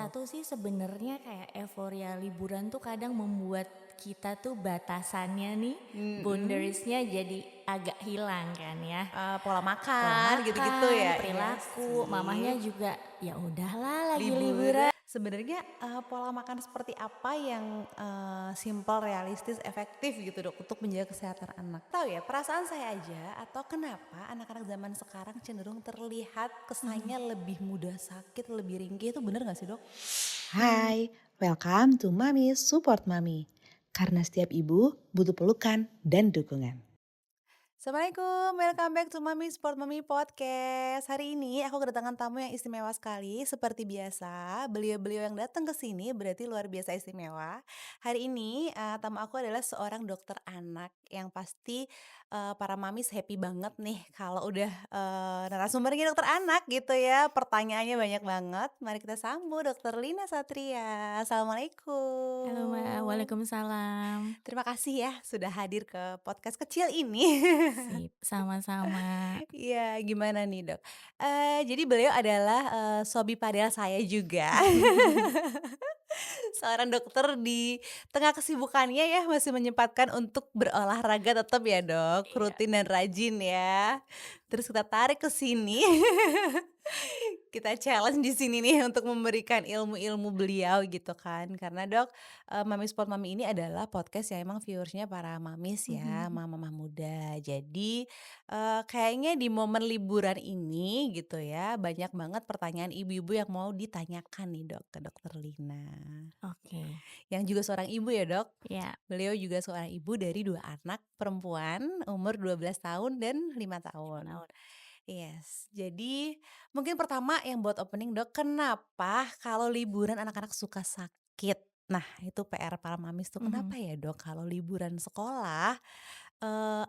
Satu sih sebenarnya kayak euforia liburan tuh kadang membuat kita tuh batasannya nih, Mhm. boundariesnya jadi agak hilang kan ya. Pola Pola makan gitu-gitu makan, ya? Iya perilaku, mamahnya sih. juga ya udahlah lagi Liburan liburan. sebenarnya, pola makan seperti apa yang, simpel, realistis, efektif gitu Dok untuk menjaga kesehatan anak? Tahu ya perasaan saya aja atau kenapa anak-anak zaman sekarang cenderung terlihat kesannya lebih mudah sakit, lebih ringkih itu bener nggak sih Dok? Mmm, Hai, welcome to Mami Support Mami. Karena setiap ibu butuh pelukan dan dukungan. Assalamualaikum, welcome back to Mami Sport Mami Podcast. Hari ini aku kedatangan tamu yang istimewa sekali. Seperti biasa, beliau-beliau yang datang ke sini berarti luar biasa istimewa. Hari ini tamu aku adalah seorang dokter anak yang pasti para mamis happy banget nih kalau udah narasumbernya dokter anak gitu ya. Pertanyaannya banyak banget. Mari kita sambut Dokter Lina Satria. Halo Mbak, Assalamualaikum. waalaikumsalam. Terima kasih ya sudah hadir ke podcast kecil ini. Sip, sama-sama. Iya, gimana nih, Dok? Jadi beliau adalah, sobi padel saya juga. Seorang dokter di tengah kesibukannya ya masih menyempatkan untuk berolahraga tetap ya, Dok, Iya. rutin dan rajin ya. Terus kita tarik ke sini, kita challenge di sini nih untuk memberikan ilmu-ilmu beliau gitu kan. Karena Dok, Mami Sport Mami ini adalah podcast yang emang viewersnya para mamis ya, Mhm. mama-mama muda. Jadi kayaknya di momen liburan ini gitu ya, banyak banget pertanyaan ibu-ibu yang mau ditanyakan nih Dok, ke Dokter Lina. Oke, Yang juga seorang ibu ya Dok, ya. beliau juga seorang ibu dari 2 anak perempuan umur 12 tahun dan 5 5 tahun. tahun. Yes, jadi mungkin pertama yang buat opening Dok, kenapa kalau liburan anak-anak suka sakit? Nah itu PR para mamis tuh, Mhm. kenapa ya Dok kalau liburan sekolah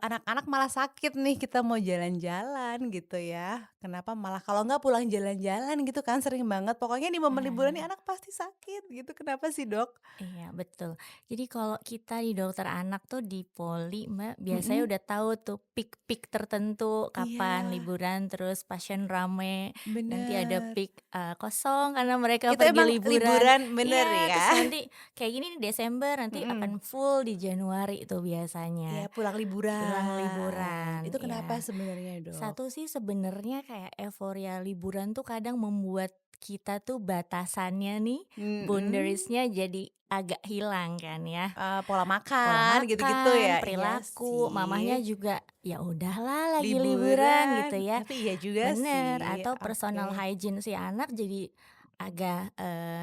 anak-anak malah sakit nih, kita mau jalan-jalan gitu ya. Kenapa malah kalau nggak pulang jalan-jalan gitu kan sering banget, pokoknya di momen liburan nih Nah. anak pasti sakit gitu, kenapa sih, Dok? Iya betul. Jadi kalau kita di dokter anak tuh di poli Mbak, biasanya Mhm, udah tahu tuh peak-peak tertentu kapan iya, liburan terus pasien rame, nanti ada bener. peak, kosong karena mereka Itu pergi emang liburan. liburan bener Iya, terus ya? nanti kayak gini nih Desember nanti Mhm, akan full di Januari itu iya biasanya, pulang pulang liburan. liburan, Itu kenapa ya. sebenarnya, Dok? Satu sih sebenarnya kayak euforia liburan tuh kadang membuat kita tuh batasannya nih, Mhm, boundariesnya jadi agak hilang kan ya. pola Pola makan gitu-gitu makan, ya? Iya perilaku, mamahnya sih, juga ya udahlah lagi liburan liburan, gitu ya. tapi iya juga Bener, sih, atau oke. personal hygiene si anak jadi agak,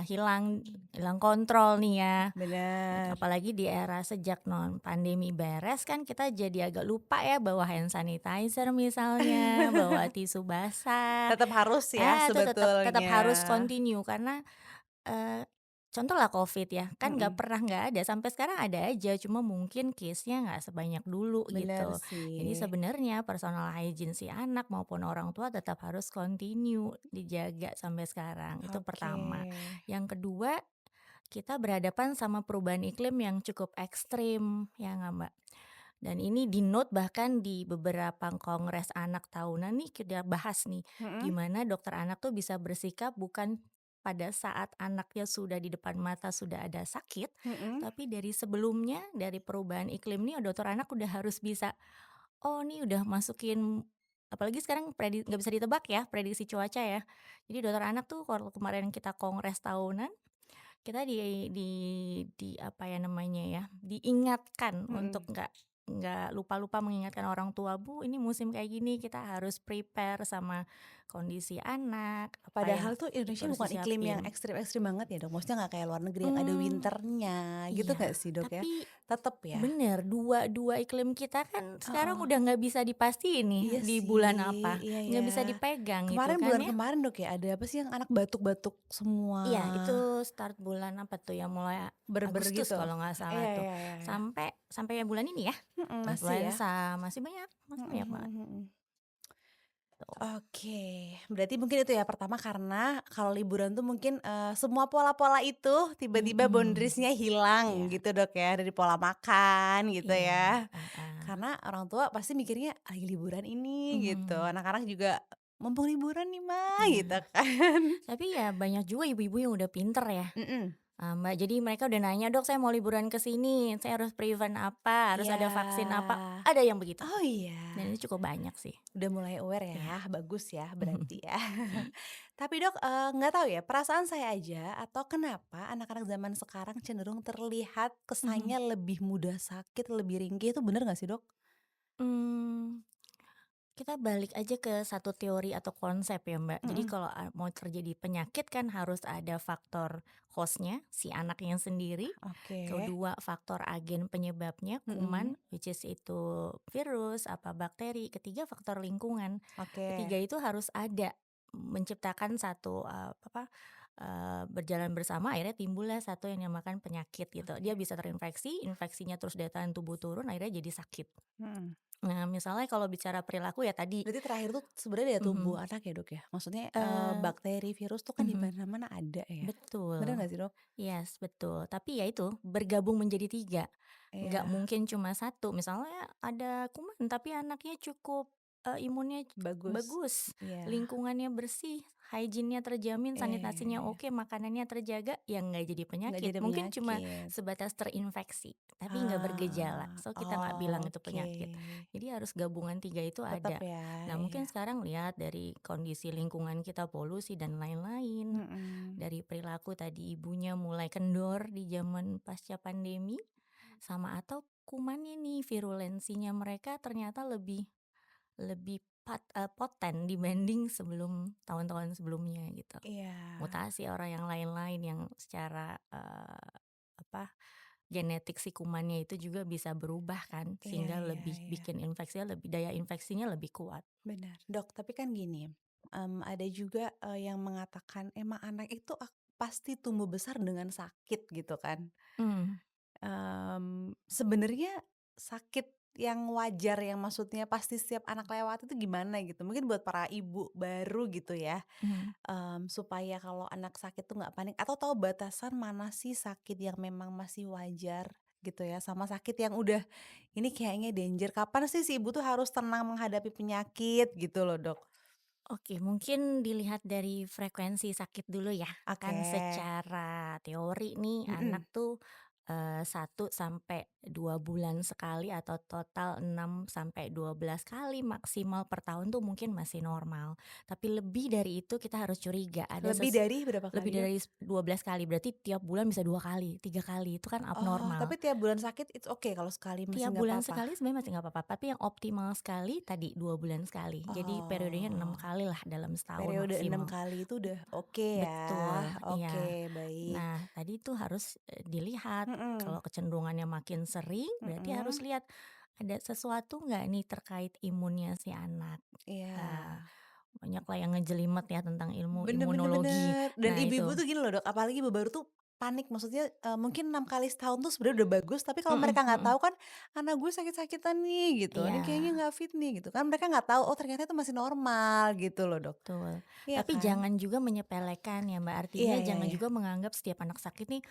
hilang hilang kontrol nih ya. Bener. Apalagi di era sejak non pandemi beres kan kita jadi agak lupa ya bawa hand sanitizer misalnya, bawa tisu basah. Tetap harus ya Itu tetap sebetulnya. harus continue karena, eee, contohlah Covid ya, kan nggak Mhm, pernah nggak ada, sampai sekarang ada aja, cuma mungkin case-nya nggak sebanyak dulu bener gitu. Jadi sih. sebenarnya personal hygiene si anak maupun orang tua tetap harus continue dijaga sampai sekarang, itu Oke. pertama. Yang kedua, kita berhadapan sama perubahan iklim yang cukup ekstrim, ya nggak Mbak? Dan ini di-note bahkan di beberapa kongres anak tahunan nih kita bahas nih, Mhm gimana dokter anak tuh bisa bersikap bukan pada saat anaknya sudah di depan mata sudah ada sakit, mhm. tapi dari sebelumnya, dari perubahan iklim nih dokter anak udah harus bisa, oh nih udah masukin apalagi sekarang nggak bisa ditebak ya prediksi cuaca ya. Jadi dokter anak tuh kalau kemarin kita kongres tahunan kita di apa ya namanya ya, diingatkan untuk Mhm. nggak lupa-lupa mengingatkan orang tua, "Bu, ini musim kayak gini kita harus prepare sama kondisi anak, apa yang Padahal tuh Indonesia harus bukan iklim yang disiapin." ekstrim-ekstrim banget ya, Dok? Maksudnya nggak kayak luar negeri yang ada Mmm, winternya gitu iya, nggak sih, Dok, ya? tapi Tetep ya? bener, dua iklim kita kan sekarang Heeh. udah nggak bisa dipastiin nih Iya di sih, bulan apa, iya ya. nggak bisa dipegang gitu Kemarin kan bulan ya. kemarin, Dok, ya ada apa sih yang anak batuk-batuk semua, Iya, itu start bulan apa tuh ya, mulai berber Agustus gitu? kalau nggak salah Iya tuh, iya iya iya. sampai sampai bulan ini ya, Mhm, masih ya? influenza, masih Mhm banyak mhm banget mhm. tuh. Oke, berarti mungkin itu ya pertama karena kalau liburan tuh mungkin, semua pola-pola itu tiba-tiba Mhm, boundaries-nya hilang iya gitu Dok ya, dari pola makan gitu iya, ya. heeh, Karena orang tua pasti mikirnya lagi liburan ini gitu, mhm, anak-anak juga mumpung liburan nih Ma, gitu Nah, kan. tapi ya banyak juga ibu-ibu yang udah pinter ya, Mhm, Mbak, jadi mereka udah nanya, "Dok, saya mau liburan ke sini, saya harus prevent apa, harus iya. ada vaksin apa?" Ada yang begitu, Oh iya, dan ini cukup banyak sih. udah mulai aware Iya. ya, bagus ya berarti ya. Tapi Dok, nggak tahu ya, perasaan saya aja atau kenapa anak-anak zaman sekarang cenderung terlihat Mhm. kesannya lebih mudah sakit, lebih ringkih, itu bener nggak sih Dok? Mmm, kita balik aja ke satu teori atau konsep ya, Mbak. Jadi Mhm, kalau, mau terjadi penyakit kan harus ada faktor host-nya, si anaknya sendiri, oke, kedua faktor agen penyebabnya, mhm, kuman, which is itu virus, apa bakteri, ketiga faktor lingkungan. oke, Ketiga itu harus ada, menciptakan satu, berjalan bersama akhirnya timbullah satu yang dinamakan penyakit gitu. Dia oke, bisa terinfeksi, infeksinya terus daya tahan tubuh turun akhirnya jadi sakit. mhm. Nah, misalnya kalau bicara perilaku ya tadi, Berarti terakhir tuh sebenarnya dari tubuh mhm, anak ya Dok ya? Maksudnya, eee, bakteri, virus tuh kan di mhm, mana-mana ada ya? Bener betul, nggak sih Dok? yes, betul. Tapi ya itu bergabung menjadi 3, nggak Iya, mungkin cuma satu. Misalnya ada kuman tapi anaknya cukup, imunnya bagus. bagus, Iya, lingkungannya bersih, hygiene-nya terjamin, iya iya iya sanitasinya iya. oke, makanannya terjaga, ya nggak jadi Nggak penyakit. jadi Mungkin cuma penyakit. sebatas terinfeksi, tapi nggak bergejala. Ah, So, kita nggak bilang itu oke. penyakit. Jadi harus gabungan 3 itu Tetap ada. ya, Nah, mungkin iya. sekarang lihat dari kondisi lingkungan kita, polusi dan lain-lain, Mhm. dari perilaku tadi ibunya mulai kendor di zaman pasca pandemi, sama atau kumannya nih, virulensinya mereka ternyata lebih lebih poten dibanding sebelum tahun-tahun sebelumnya gitu. Iya, Mutasi orang yang lain-lain yang secara, apa, genetik si kumannya itu juga bisa berubah kan, iya sehingga iya lebih iya, bikin infeksinya lebih daya infeksinya lebih kuat. benar. Dok, tapi kan gini, ada juga, yang mengatakan emang anak itu pasti tumbuh besar dengan sakit gitu kan. Mmm, Sebenarnya sakit yang wajar yang maksudnya pasti setiap anak lewat itu gimana gitu? Mungkin buat para ibu baru gitu ya, mhm. supaya kalau anak sakit tuh nggak panik atau tahu batasan mana sih sakit yang memang masih wajar gitu ya, sama sakit yang udah ini kayaknya danger. Kapan sih si ibu tuh harus tenang menghadapi penyakit gitu loh, Dok? Oke, mungkin dilihat dari frekuensi sakit dulu ya. Oke, Kan secara teori nih mhm. anak tuh, 1 sampai 2 bulan sekali atau total 6 sampai 12 kali maksimal per tahun tuh mungkin masih normal. Tapi lebih dari itu kita harus curiga, ada Lebih dari berapa lebih kali, Dok? dari 12 kali, berarti tiap bulan bisa 2 kali, 3 kali, itu kan Oh, tapi abnormal. tiap bulan sakit it's okay kalau sekali masih Tiap nggak bulan apa-apa? sekali sebenarnya masih nggak apa-apa, tapi yang optimal sekali tadi 2 bulan sekali. Jadi periodenya 6 Oh. kali lah dalam setahun Periode 6 maksimal. kali itu udah oke Betul, ya? iya. Oke, baik. Nah, tadi itu harus, dilihat Mhm kalau kecenderungannya makin sering berarti harus mhm. lihat ada sesuatu nggak nih terkait imunnya si anak. Iya. Banyaklah yang ngejelimet ya tentang ilmu Bener bener imunologi. bener. Dan Nah ibu-ibu itu, tuh gini loh Dok, apalagi ibu baru tuh panik, maksudnya, mungkin 6 kali setahun tuh sebenarnya udah bagus, tapi kalau mhm mereka nggak mhm, tahu kan, "Anak gue sakit-sakitan nih," gitu, "ini kayaknya iya. nggak fit nih," gitu kan. Mereka nggak tahu, oh ternyata itu masih normal gitu loh Dok. Betul, Iya tapi kan? jangan juga menyepelekan ya Mbak, Iya artinya iya jangan iya. juga menganggap setiap anak sakit nih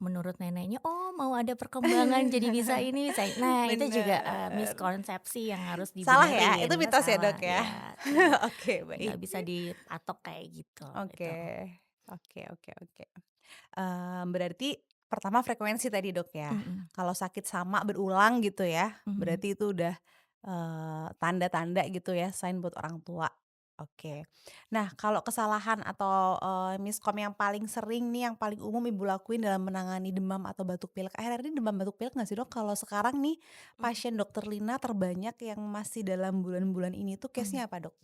menurut neneknya, oh mau ada perkembangan jadi bisa ini bisa nah itu juga, Bener. miskonsepsi yang harus Salah ya? Itu dibenerin, mitos ya Dok salah, ya? ya tuh, Oke, nggak baik. bisa dipatok kayak gitu, Oke. gitu. Oke oke oke. Berarti pertama frekuensi tadi Dok ya, Mhm kalau sakit sama berulang gitu ya, mhm. berarti itu udah, tanda-tanda gitu ya, sign buat orang tua. Oke. Nah kalau kesalahan atau, miskom yang paling sering nih, yang paling umum Ibu lakuin dalam menangani demam atau batuk pilek, akhir-akhir ini demam batuk pilek nggak sih Dok? Kalau sekarang nih Mhm pasien Dokter Lina terbanyak yang masih dalam bulan-bulan ini tuh mhm. case-nya apa Dok?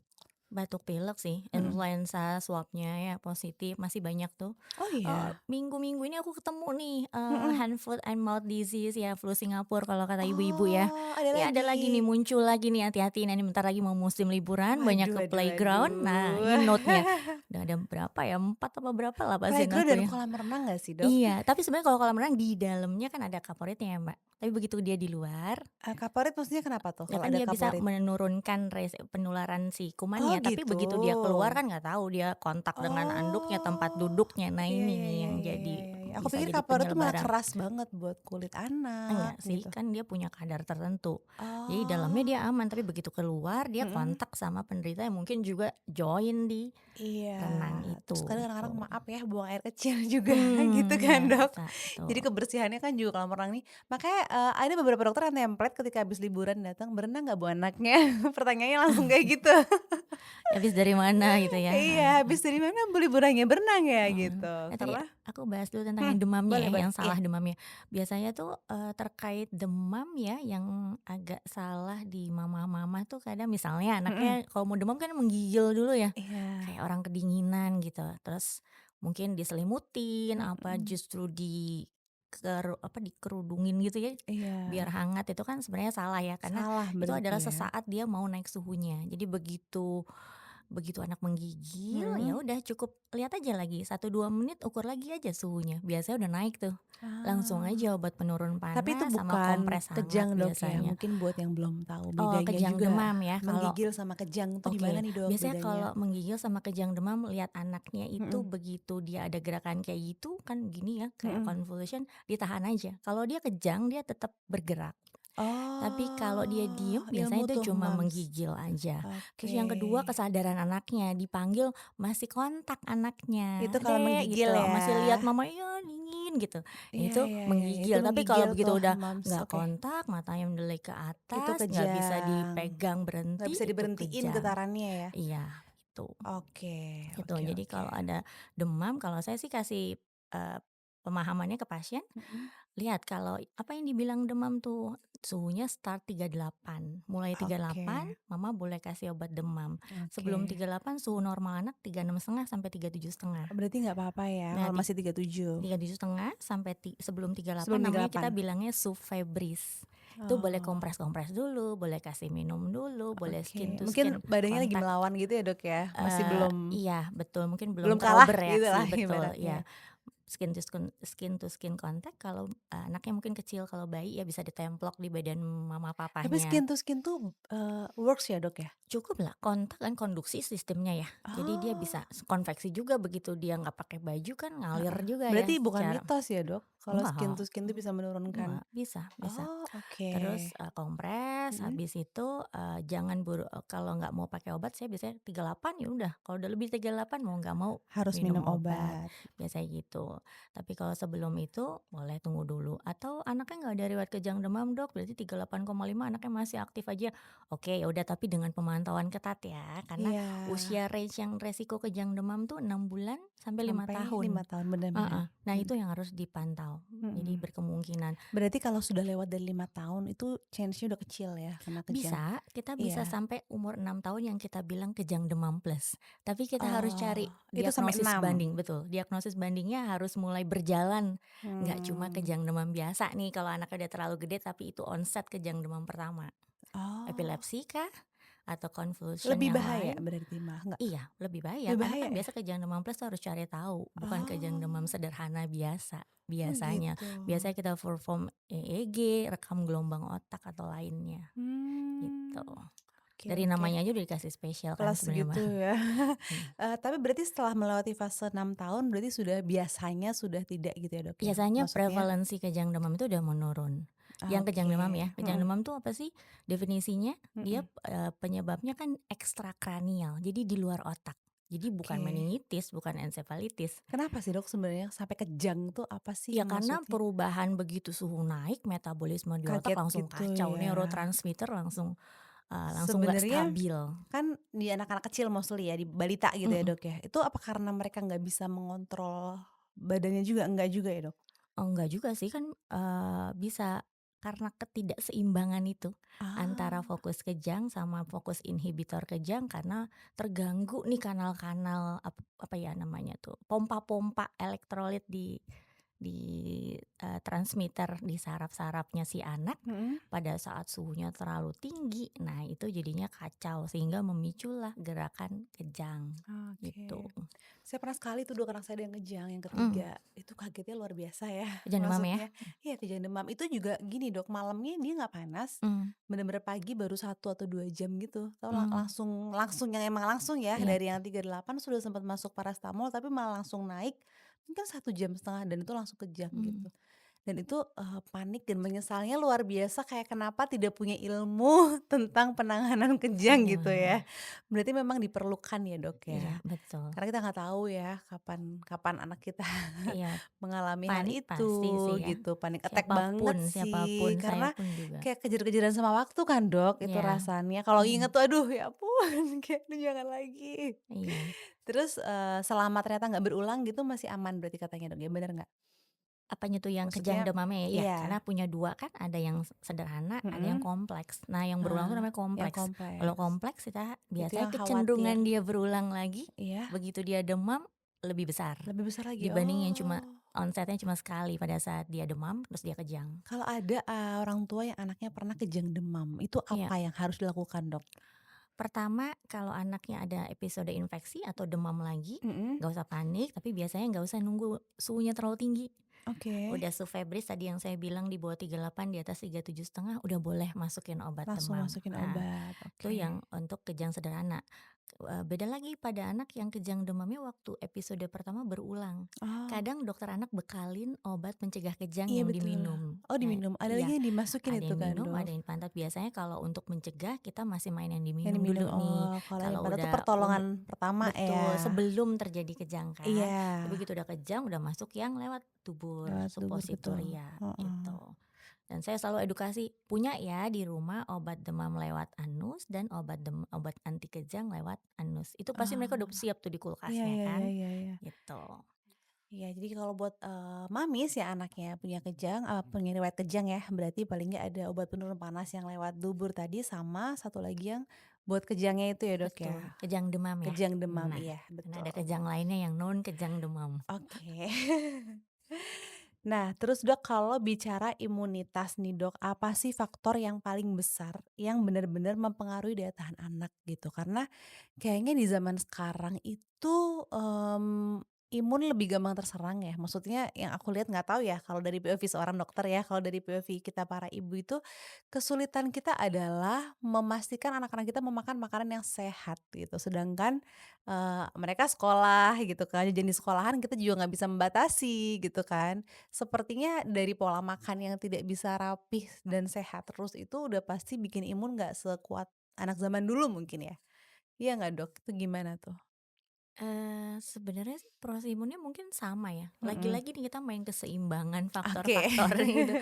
Batuk pilek sih, Mhm. influenza swabnya ya positif, masih banyak tuh. Oh iya? Minggu-minggu ini aku ketemu nih, Mhm. hand, foot, and mouth disease ya, flu Singapura kalau kata ibu-ibu ya. Oh, ada Ini ada lagi nih, lagi? muncul lagi nih, hati-hati nih bentar lagi mau musim liburan, banyak Waduh ke waduh playground. Nah, ini waduh. note-nya. Udah ada berapa ya, 4 apa berapa lah pasien Playground aku dan ya. kolam renang nggak sih, Dok? Iya, tapi sebenarnya kalau kolam renang di dalamnya kan ada kaporitnya ya, Mbak. Tapi begitu dia di luar, Kaporit maksudnya kenapa tuh ya kalau kan ada dia bisa kaporit? menurunkan penularan si Oh kumannya, tapi gitu. begitu dia keluar kan nggak tahu dia kontak dengan anduknya, tempat Oh, duduknya. Nah iya ini iya nih iya yang iya iya jadi iya iya. Aku bisa pikir jadi kapur itu malah penyelbaran. keras banget buat kulit anak Enggak sih, gitu. kan dia punya kadar tertentu. Jadi dalamnya Oh, dia aman, tapi begitu keluar dia mhm. kontak sama penderita yang mungkin juga join di Iya, renang terus itu, kadang anak-anak tuh. maaf ya buang air kecil juga gitu Iya kan Dok. bisa, betul. Jadi kebersihannya kan juga kalau renang nih makanya, ada beberapa dokter yang template ketika habis liburan datang, "Berenang nggak Bu anaknya?" Pertanyaannya langsung kayak gitu. Habis dari mana gitu ya, Iya, "Habis dari oke. mana Bu liburannya?" "Berenang ya?" Gitu. Tadi Karena aku bahas dulu tentang yang demamnya boleh ya, boleh, yang iya, salah demamnya. Biasanya tuh, terkait demam ya, yang agak salah di mama-mama tuh kadang misalnya mhm, anaknya kalau mau demam kan menggigil dulu ya, iya, kayak orang kedinginan gitu. Terus mungkin diselimutin, apa mhm, justru dikerudungin gitu ya, biar iya, hangat, itu kan sebenarnya salah ya, karena salah itu berarti adalah ya, sesaat dia mau naik suhunya. Jadi begitu begitu anak menggigil, ya mhm, udah cukup lihat aja lagi 1, 2 menit, ukur lagi aja suhunya, biasanya udah naik tuh. Langsung ah. aja obat penurun Tapi itu panas sama bukan kompres hangat kejang Dok ya? biasanya. Mungkin buat yang belum tahu Oh, bedanya kejang juga, demam ya, kalau menggigil sama kejang tuh di mana oke, nih Dok biasanya bedanya? kalau menggigil sama kejang demam lihat anaknya itu Mhm, begitu dia ada gerakan kayak gitu kan gini ya, kayak mhm. convulsion, ditahan aja. Kalau dia kejang dia tetap bergerak. Tapi kalau dia diem Oh, ilmu biasanya tuh itu cuma Mams. menggigil aja. Terus Oke. yang kedua kesadaran anaknya, dipanggil masih kontak Itu anaknya, kalau "Dek," menggigil gitu, ya? masih lihat mama, "Iya dingin," gitu. Iya Itu iya iya, itu menggigil, tapi menggigil kalau begitu tuh udah Mams, nggak oke. kontak, matanya mendelik ke Itu atas, nggak bisa kejang, dipegang nggak berhenti, bisa itu diberhentiin kejang. getarannya ya? Iya, itu. Oke Gitu. oke Jadi oke. kalau ada demam, kalau saya sih kasih, pemahamannya ke pasien, Mhm, lihat kalau apa yang dibilang demam tuh, suhunya start 38, mulai oke 38 mama boleh kasih obat demam. Sebelum oke. 38 suhu normal anak 36,5 sampai 37,5. Berarti nggak apa-apa ya Nah kalau masih 37 37,5 sampai sebelum 38 sebelum namanya 38? kita bilangnya subfebris. Itu boleh Oh. kompres-kompres dulu, boleh kasih minum dulu, boleh skin Oke, to mungkin skin badannya lagi kontak. melawan gitu ya, Dok, ya? Masih belum Iya betul, mungkin belum belum terlalu kalah gitulah bereaksi, betul, ibaratnya. iya. Skin to skin contact kalau, anaknya mungkin kecil, kalau bayi ya bisa ditemplok di badan mama Tapi papahnya. skin to skin tuh, works ya, Dok, ya? Cukup lah, kontak kan konduksi sistemnya ya. Jadi dia Oh, bisa konveksi juga begitu dia nggak pakai baju kan ngalir heeh. juga ya Berarti bukan secara mitos ya, Dok, kalau skin enggak to skin tuh bisa menurunkan? enggak, bisa bisa. Oh, oke. Terus, kompres, Mhm, habis itu, jangan kalau nggak mau pakai obat saya biasanya 38 ya udah, kalau udah lebih 38 mau nggak mau harus minum minum obat, obat. biasanya gitu. Tapi kalau sebelum itu boleh tunggu dulu, atau anaknya nggak ada riwayat kejang demam Dok, berarti 38,5 anaknya masih aktif aja, oke ya udah tapi dengan pemantauan ketat ya, karena Iya, usia range yang resiko kejang demam tuh 6 bulan sampai 5 sampai 5 tahun. tahun, bener bener. Heeh, nah Mhm itu yang harus dipantau, jadi mhm. berkemungkinan Berarti kalau sudah lewat dari 5 tahun itu chance-nya udah kecil ya kena kejang? bisa, kita bisa Iya. sampai umur 6 tahun yang kita bilang kejang demam plus. Tapi kita harus Oh, cari itu sampai diagnosis 6? banding, betul. Diagnosis bandingnya harus mulai berjalan. Nggak cuma Mmm. kejang demam biasa nih kalau anaknya udah terlalu gede tapi itu onset kejang demam pertama. Oh, Epilepsi kah? Atau convulsion lebih yang bahaya lain? berarti malah nggak? Iya, lebih bahaya Lebih karena bahaya kan ya? biasa kejang demam plus tuh harus cari tahu, bukan kejang demam Oh, sederhana biasa, oh biasanya. gitu. Biasanya kita perform EEG, rekam gelombang otak atau lainnya, gitu. Mmm, oke Dari oke. namanya aja udah dikasih spesial kan Plus sebenarnya gitu mah. ya. Iya. Tapi berarti setelah melewati fase 6 tahun berarti sudah biasanya sudah tidak gitu ya, Dok, ya? Biasanya Maksudnya prevalensi kejang demam itu udah menurun. Yang kejang oke, demam ya, kejang mhm demam tuh apa sih definisinya? Dia, mhm, penyebabnya kan ekstrakranial, jadi di luar otak. Jadi bukan oke. meningitis, bukan ensefalitis. Kenapa sih, Dok, sebenarnya sampai kejang tuh apa sih Ya karena maksudnya? perubahan begitu suhu naik, metabolisme di otak Kaget langsung gitu kacau, ya? neurotransmitter langsung nggak Sebenarnya stabil. kan di anak-anak kecil mostly ya, di balita gitu ya, Mhm. Dok, ya. Itu apa karena mereka nggak bisa mengontrol badannya juga? Enggak juga ya, Dok? Oh enggak juga sih kan, bisa karena ketidakseimbangan itu antara Ah, fokus kejang sama fokus inhibitor kejang karena terganggu nih kanal-kanal apa ya namanya tuh, pompa-pompa elektrolit di transmitter di saraf-sarafnya si anak mhm, pada saat suhunya terlalu tinggi. Nah itu jadinya kacau sehingga memiculah gerakan kejang, gitu. oke. Saya pernah sekali tuh 2 anak saya ada yang kejang, yang Mhm, ketiga. Itu kagetnya luar biasa ya, kejang demam ya? maksudnya iya kejang demam. Itu juga gini, Dok, malamnya dia nggak panas, Mmm, bener-bener pagi baru 1 atau 2 jam gitu. Tahu mmm, langsung langsung yang emang langsung ya, iya. dari yang 38 sudah sempat masuk parastamol, tapi malah langsung naik mungkin 1,5 jam dan itu langsung kejang Mmm, gitu. Dan itu, panik dan menyesalnya luar biasa kayak kenapa tidak punya ilmu tentang penanganan kejang gitu ya. gimana? Berarti memang diperlukan ya, Dok, Iya ya? betul. Karena kita nggak tahu ya kapan kapan anak kita Iya, mengalami hal panik itu pasti sih ya. gitu, panic attack Siapapun banget siapapun, sih saya karena pun juga. kayak kejar-kejaran sama waktu kan, Dok, itu Iya, rasanya. Kalau inget mhm, tuh aduh ya ampun kayak aduh jangan lagi. iya. Terus, selama ternyata nggak berulang gitu masih aman berarti katanya, Dok, ya bener nggak? Apanya tuh yang kejang Maksudnya demamnya ya? Iya, iya, karena punya 2 kan, ada yang sederhana, ada yang mhm, kompleks. Nah, yang berulang tuh namanya yang kompleks. Kalau kompleks, kompleks kita itu biasanya yang khawatir, kecenderungan dia berulang lagi, iya, begitu dia demam lebih besar lebih besar lagi? dibanding yang cuma Oh, onsetnya cuma sekali pada saat dia demam terus dia kejang. kalau ada, orang tua yang anaknya pernah kejang demam, itu Iya, apa yang harus dilakukan, Dok? pertama kalau anaknya ada episode infeksi atau demam lagi, Mhm, nggak usah panik, tapi biasanya nggak usah nunggu suhunya terlalu tinggi. oke, Udah suhu febris tadi yang saya bilang di bawah 38, di atas 37,5 udah boleh masukin obat langsung demam. masukin Nah, obat, itu oke. yang untuk kejang sederhana. Beda lagi pada anak yang kejang demamnya waktu episode pertama berulang. Oh, Kadang dokter anak bekalin obat pencegah kejang iya yang betul. diminum. Oh Nah, diminum, ada lagi iya, yang dimasukin ada itu yang kan, minum, ada Dok? yang pantat. Biasanya kalau untuk mencegah kita masih main yang Yang diminum diminum, dulu nih. oh kalau yang Kalau pantat tuh udah pertolongan pertama betul, ya? sebelum terjadi kejang kan. Tapi Iya, begitu udah kejang udah masuk yang lewat tubur lewat dubur betul, suppositoria heeh. gitu. Dan saya selalu edukasi, punya ya di rumah obat demam lewat anus dan obat anti kejang lewat anus. Itu pasti mereka udah Oh, siap tuh di iya kulkasnya iya iya kan, iya iya. gitu. Iya, jadi kalau buat, mamis ya anaknya punya kejang, punya riwayat kejang ya, berarti paling nggak ada obat penurun panas yang lewat dubur tadi, sama satu lagi yang buat kejangnya itu ya, Dok, ya? Betul, kejang demam ya. Kejang demam, Nah, iya karena betul. ada kejang lainnya yang non kejang demam. Oke. Nah, terus Dok, kalau bicara imunitas nih Dok, apa sih faktor yang paling besar yang benar-benar mempengaruhi daya tahan anak gitu? Karena kayaknya di zaman sekarang itu, imun lebih gampang terserang ya. Maksudnya yang aku lihat nggak tahu ya kalau dari POV seorang dokter ya, kalau dari POV kita para ibu itu, kesulitan kita adalah memastikan anak-anak kita memakan makanan yang sehat gitu. Sedangkan, mereka sekolah gitu kan, jajan di sekolahan kita juga nggak bisa membatasi gitu kan. Sepertinya dari pola makan yang tidak bisa rapih dan sehat terus itu udah pasti bikin imun nggak sekuat anak zaman dulu mungkin ya? Iya nggak, Dok? Itu gimana tuh? Sebenarnya sih proses imunnya mungkin sama ya, Mhm. lagi-lagi nih kita main keseimbangan Oke. faktor-faktor gitu.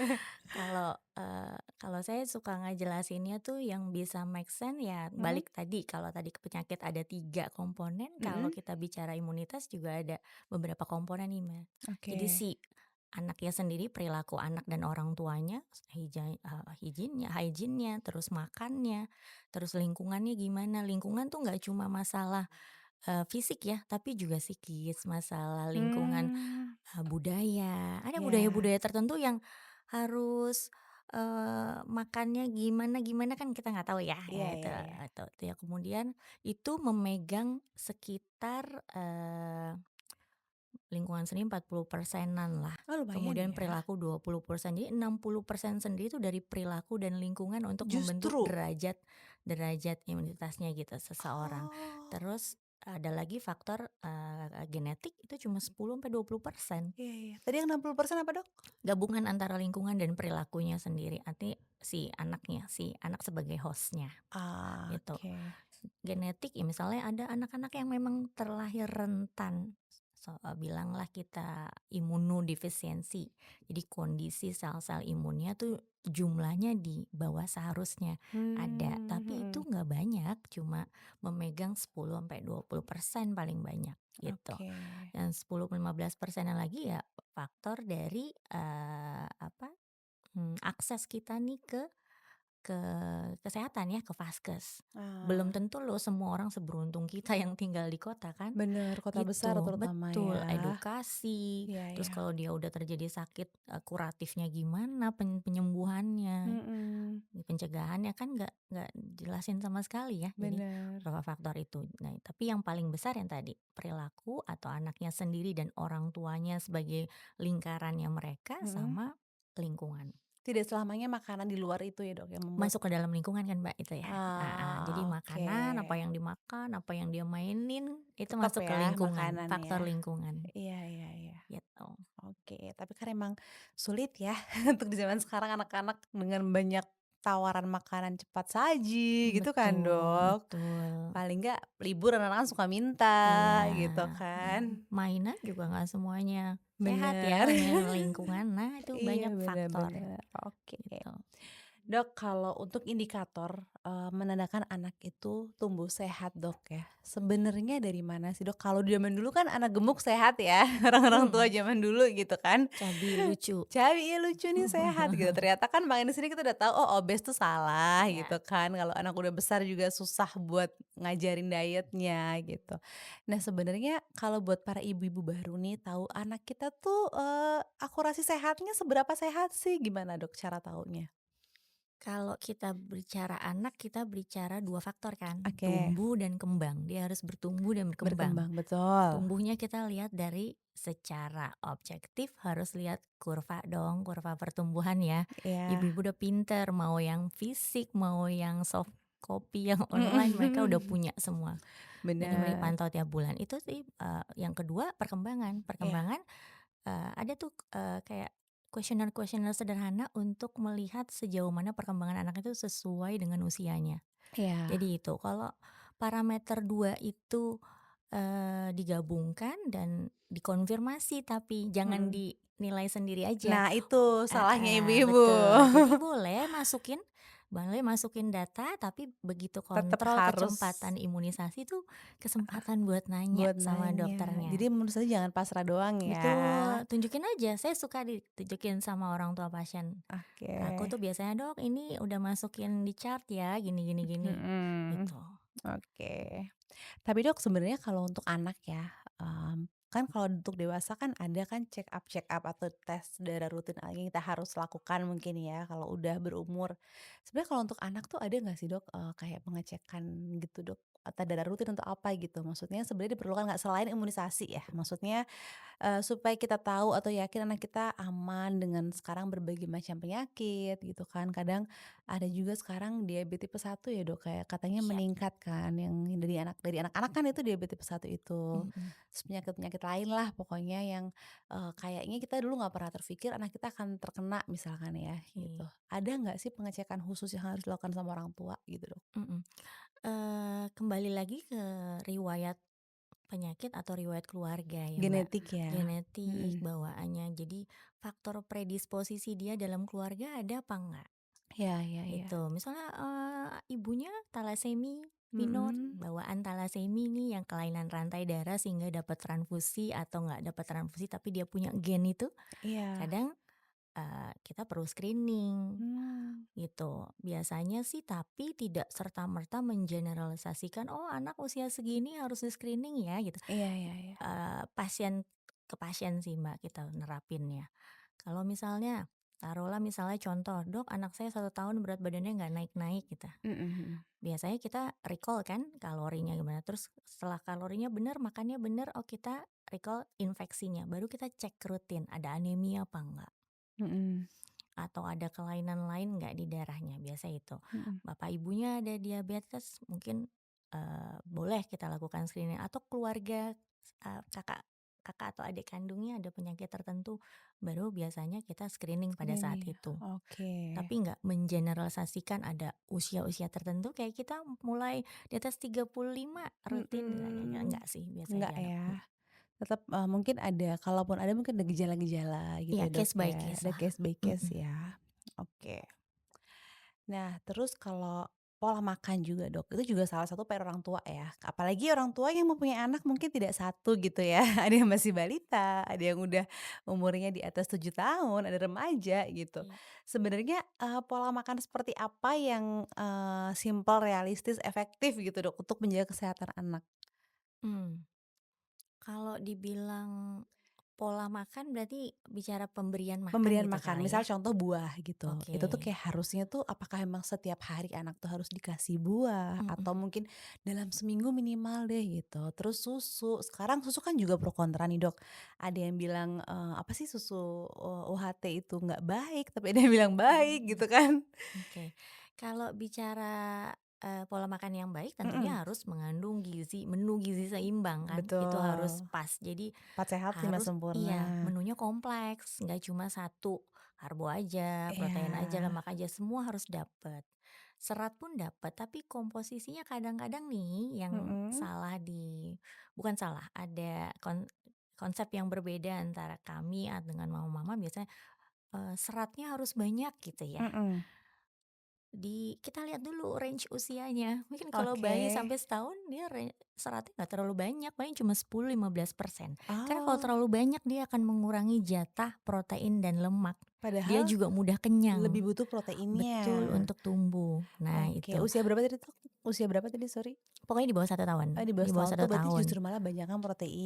Kalau saya suka ngejelasinnya tuh yang bisa make sense ya Mhm, balik tadi, kalau tadi ke penyakit ada 3 komponen, kalau mhm, kita bicara imunitas juga ada beberapa komponen nih, Mbak. Jadi oke. si anaknya sendiri, perilaku anak dan orang tuanya, hygiene-nya, terus makannya, terus lingkungannya gimana. Lingkungan tuh nggak cuma masalah fisik ya, tapi juga psikis, masalah lingkungan, Mmm, budaya. Ada iya, budaya-budaya tertentu yang harus, makannya gimana-gimana kan kita nggak tahu ya iya itu iya iya. itu ya. Kemudian itu memegang sekitar, lingkungan seni 40%-an lah. Oh lumayan Kemudian ya. perilaku 20%, jadi 60% sendiri itu dari perilaku dan lingkungan untuk membentuk Justru? derajat derajat imunitasnya gitu seseorang. Oh, Terus ada lagi faktor, genetik itu cuma 10-20%. iya iya. Tadi yang 60% apa, Dok? Gabungan antara lingkungan dan perilakunya sendiri, arti si anak sebagai hostnya Ah, gitu. oke. Genetik ya misalnya ada anak-anak yang memang terlahir rentan, bilanglah kita imunodefisiensi. Jadi kondisi sel-sel imunnya tuh jumlahnya di bawah seharusnya ada, Mmm, tapi itu mhm, nggak banyak, cuma memegang 10-20% paling banyak gitu. oke. Dan 10-15%-nya lagi ya faktor dari, akses kita nih ke kesehatan ya, ke vaskes. Belum Ah, tentu loh semua orang seberuntung kita yang tinggal di kota kan, bener, kota besar gitu. terutama Betul, ya. edukasi, Iya terus iya. kalau dia udah terjadi sakit, kuratifnya gimana, penyembuhannya, Mhm, pencegahannya kan nggak jelasin sama sekali ya. Jadi bener, beberapa faktor itu. Nah, tapi yang paling besar yang tadi, perilaku atau anaknya sendiri dan orang tuanya sebagai lingkarannya mereka mhm. sama lingkungan. Tidak selamanya makanan di luar itu ya, Dok, yang membuat Masuk ke dalam lingkungan kan, Mbak, itu ya? Heeh, jadi oke. makanan, apa yang dimakan, apa yang dia mainin, itu Tetap masuk ke ya lingkungan, makanan faktor ya. lingkungan, Iya iya iya. gitu. Oke, tapi kan emang sulit ya untuk di zaman sekarang anak-anak dengan banyak tawaran makanan cepat saji gitu kan, Betul Dok. betul. Paling nggak libur anak-anak kan suka minta Iya gitu iya. kan. Mainan juga nggak semuanya sehat Bener. ya, mainan lingkungan. Nah, itu Iya, banyak bener faktor, bener. Oke. gitu. Dok, kalau untuk indikator, menandakan anak itu tumbuh sehat, Dok, ya, sebenarnya dari mana sih, Dok? Kalau zaman dulu kan anak gemuk sehat ya, orang-orang tua Mhm, zaman dulu gitu kan. cabi, lucu. Cabi, iya lucu nih sehat gitu, ternyata kan makin di sini kita udah tahu, oh obes tuh salah Ya. gitu kan, kalau anak udah besar juga susah buat ngajarin dietnya gitu. Nah sebenarnya kalau buat para ibu-ibu baru nih tahu anak kita tuh, akurasi sehatnya seberapa sehat sih, gimana Dok cara taunya? Kalau kita bicara anak, kita bicara 2 faktor kan, Oke, tumbuh dan kembang. Dia harus bertumbuh dan berkembang. berkembang, betul. Tumbuhnya kita lihat dari secara objektif harus lihat kurva dong, kurva pertumbuhan ya. Iya, Ibu-ibu udah pinter, mau yang fisik, mau yang soft copy, yang online mereka udah mhm, punya semua. Dan yang penting bener, pantau tiap bulan. Itu sih, yang kedua perkembangan. iya Perkembangan, ada tuh, kayak kuesioner-kuesioner sederhana untuk melihat sejauh mana perkembangan anak itu sesuai dengan usianya. iya, Jadi itu, kalau parameter 2 itu, digabungkan dan dikonfirmasi tapi jangan mhm. dinilai sendiri aja. Nah itu salahnya Heeh, ibu-ibu, betul. Jadi boleh masukin data, tapi begitu tetap kontrol harus kecepatan imunisasi itu kesempatan buat nanya buat sama nanya. Jadi dokternya. menurut saya jangan pasrah doang ya. Betul, tunjukin aja, saya suka ditunjukin sama orang tua pasien. Aku Oke, tuh biasanya, "Dok, ini udah masukin di chart ya, gini gini gini." mhm, Gitu. oke. Tapi Dok sebenarnya kalau untuk anak ya, kan kalau untuk dewasa kan ada kan check up atau tes darah rutin yang kita harus lakukan mungkin ya kalau udah berumur. Sebenarnya kalau untuk anak tuh ada nggak sih Dok, kayak pengecekan gitu Dok, atau darah rutin untuk apa gitu? Maksudnya sebenarnya diperlukan nggak selain imunisasi ya? Maksudnya supaya kita tahu atau yakin anak kita aman dengan sekarang berbagai macam penyakit gitu kan. Kadang ada juga sekarang diabetes tipe 1 ya Dok, kayak katanya Iya, meningkat kan yang dari anak-anak kan itu diabetes tipe 1 itu. mhm, Terus penyakit-penyakit lain lah pokoknya yang, kayaknya kita dulu nggak pernah terfikir anak kita akan terkena misalkan ya gitu. oke, Ada nggak sih pengecekan khusus yang harus dilakukan sama orang tua gitu Dok? mhm. Kembali lagi ke riwayat penyakit atau riwayat keluarga ya, Mbak, Genetik ya? genetik, Mhm. bawaannya. Jadi faktor predisposisi dia dalam keluarga ada apa enggak, Iya iya iya. itu. Misalnya, ibunya talasemi minor, Mhm. bawaan talasemi nih yang kelainan rantai darah sehingga dapat transfusi atau nggak dapat transfusi tapi dia punya gen itu, Iya. kadang, kita perlu screening. Mmm. Gitu. Biasanya sih tapi tidak serta-merta mengeneralisasikan, "Oh anak usia segini harus di-screening ya," gitu. Iya iya iya. Pasien ke pasien sih Mbak kita nerapinnya. Kalau misalnya, taruhlah misalnya contoh, "Dok anak saya 1 tahun berat badannya nggak naik-naik," gitu. Mhm mhm. Biasanya kita recall kan kalorinya gimana, terus setelah kalorinya benar, makannya benar, oh kita recall infeksinya, baru kita cek rutin, ada anemia apa enggak. Mhm, Atau ada kelainan lain nggak di darahnya, biasa itu. mhm. Bapak ibunya ada diabetes mungkin, boleh kita lakukan screening atau keluarga, kakak kakak atau adik kandungnya ada penyakit tertentu, baru biasanya kita screening pada saat Screening, itu. oke. Tapi nggak mengeneralisasikan ada usia-usia tertentu kayak kita mulai di atas 35 rutin, Mhm, nggak sih, biasa enggak aja, ya? Tetap, mungkin ada, kalaupun ada mungkin ada gejala-gejala gitu iya ya, Dok, case by ya? case Ada lah, case by case mhm. ya? Oke. Nah, terus kalau pola makan juga, Dok, itu juga salah satu PR orang tua ya? Apalagi orang tua yang mempunyai anak mungkin tidak satu gitu ya, ada yang masih balita, ada yang udah umurnya di atas 7 tahun, ada remaja gitu. Iya. Sebenarnya, pola makan seperti apa yang, simpel, realistis, efektif gitu, Dok, untuk menjaga kesehatan anak? Kalau dibilang Pola makan berarti bicara pemberian makan Pemberian gitu makan, kali misal ya? contoh buah gitu, itu tuh Oke. kayak harusnya tuh apakah emang setiap hari anak tuh harus dikasih buah Mhm. atau mungkin dalam seminggu minimal deh gitu. Terus susu, sekarang susu kan juga pro kontra nih Dok, ada yang bilang, apa sih susu, UHT itu nggak baik, tapi ada yang bilang baik Mhm. gitu kan. Oke. Kalau bicara, pola makan yang baik Mhm, tentunya harus mengandung menu gizi seimbang kan, itu harus betul, pas. Jadi 4 sehat 5 harus sempurna. iya, menunya kompleks, nggak cuma satu, karbo aja, protein aja, Iya, lemak aja, semua harus dapet. Serat pun dapat, tapi komposisinya kadang-kadang nih yang mhm, bukan salah, ada konsep yang berbeda antara kami dengan mama-mama biasanya, seratnya harus banyak gitu ya. mhm, Kita lihat dulu range usianya, mungkin kalau oke. bayi sampai setahun dia seratnya nggak terlalu banyak, paling cuma 10-15%. Karena kalau Oh, terlalu banyak dia akan mengurangi jatah protein dan lemak. Dia padahal juga mudah kenyang, lebih butuh proteinnya. betul untuk tumbuh. Nah Oke, itu, usia berapa tadi tuh? Usia berapa tadi, sorry? pokoknya di bawah 1 tahun, Oh, di bawah di bawah setahun satu tuh berarti tahun. justru malah banyakan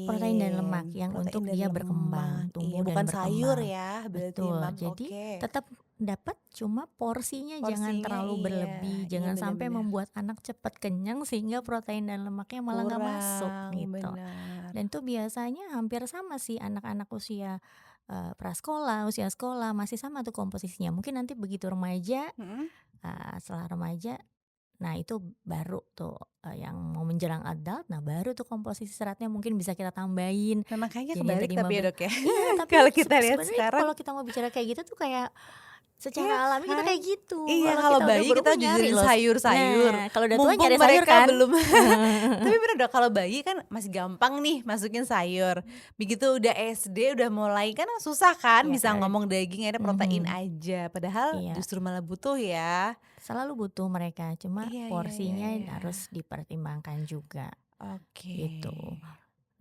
Protein dan lemak protein, yang protein untuk dan dia lemak. berkembang, Iya, tumbuh dan bukan sayur berkembang. ya berarti, Betul, Mam, jadi oke. tetap dapat, cuma porsinya jangan Porsinya terlalu iya, berlebih, iya jangan sampai bener-bener. membuat anak cepat kenyang sehingga protein dan lemaknya malah nggak masuk Kurang, gitu. bener. Dan itu biasanya hampir sama sih anak-anak usia, prasekolah, usia sekolah, masih sama tuh komposisinya. Mungkin nanti begitu remaja, Mhm. setelah remaja, nah itu baru tuh, yang mau menjelang adult, nah baru tuh komposisi seratnya mungkin bisa kita tambahin. Memang kayaknya Jadi yang kebalik tadi tapi ya, 15, Dok, ya? iya, tapi Kalau kita lihat sebenarnya sekarang kalau kita mau bicara kayak gitu tuh kayak iya secara alami kita kan? kayak gitu. Iya, Kalau kalau kita udah bayi berumur kita nyari jujurin loh. sayur-sayur, Nah, kalau udah tua mumpung nyari sayur mereka kan? belum tapi bener Dok, kalau bayi kan masih gampang nih masukin sayur, begitu udah SD udah mulai kan susah kan Iya bisa karena ngomong daging ada protein mhm, aja, padahal iya, justru malah butuh ya. selalu butuh mereka, cuma Iya iya iya porsinya iya. harus dipertimbangkan juga, Oke. gitu.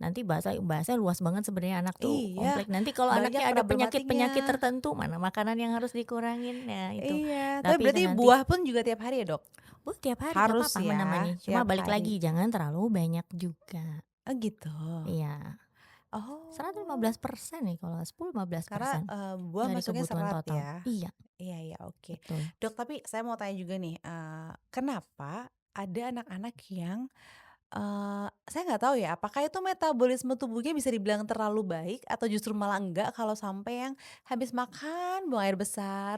Nanti bahasanya luas banget sebenarnya anak tuh Iya, kompleks. Nanti kalau banyak anaknya ada problematiknya. penyakit-penyakit tertentu, mana makanan yang harus dikurangin, nah itu. Iya, tapi Tapi itu berarti nanti, buah pun juga tiap hari ya, Dok? tiap hari nggak Harus apa-apa ya, menemani, cuma tiap balik hari. lagi jangan terlalu banyak juga. Oh gitu? Iya. Oh, 115% nih kalau 10, karena, 15% buah dari masuknya kebutuhan serat total. ya? Iya, Iya iya, oke. betul. Dok, tapi saya mau tanya juga nih, kenapa ada anak-anak yang, saya nggak tahu ya, apakah itu metabolisme tubuhnya bisa dibilang terlalu baik atau justru malah enggak kalau sampai yang habis makan buang air besar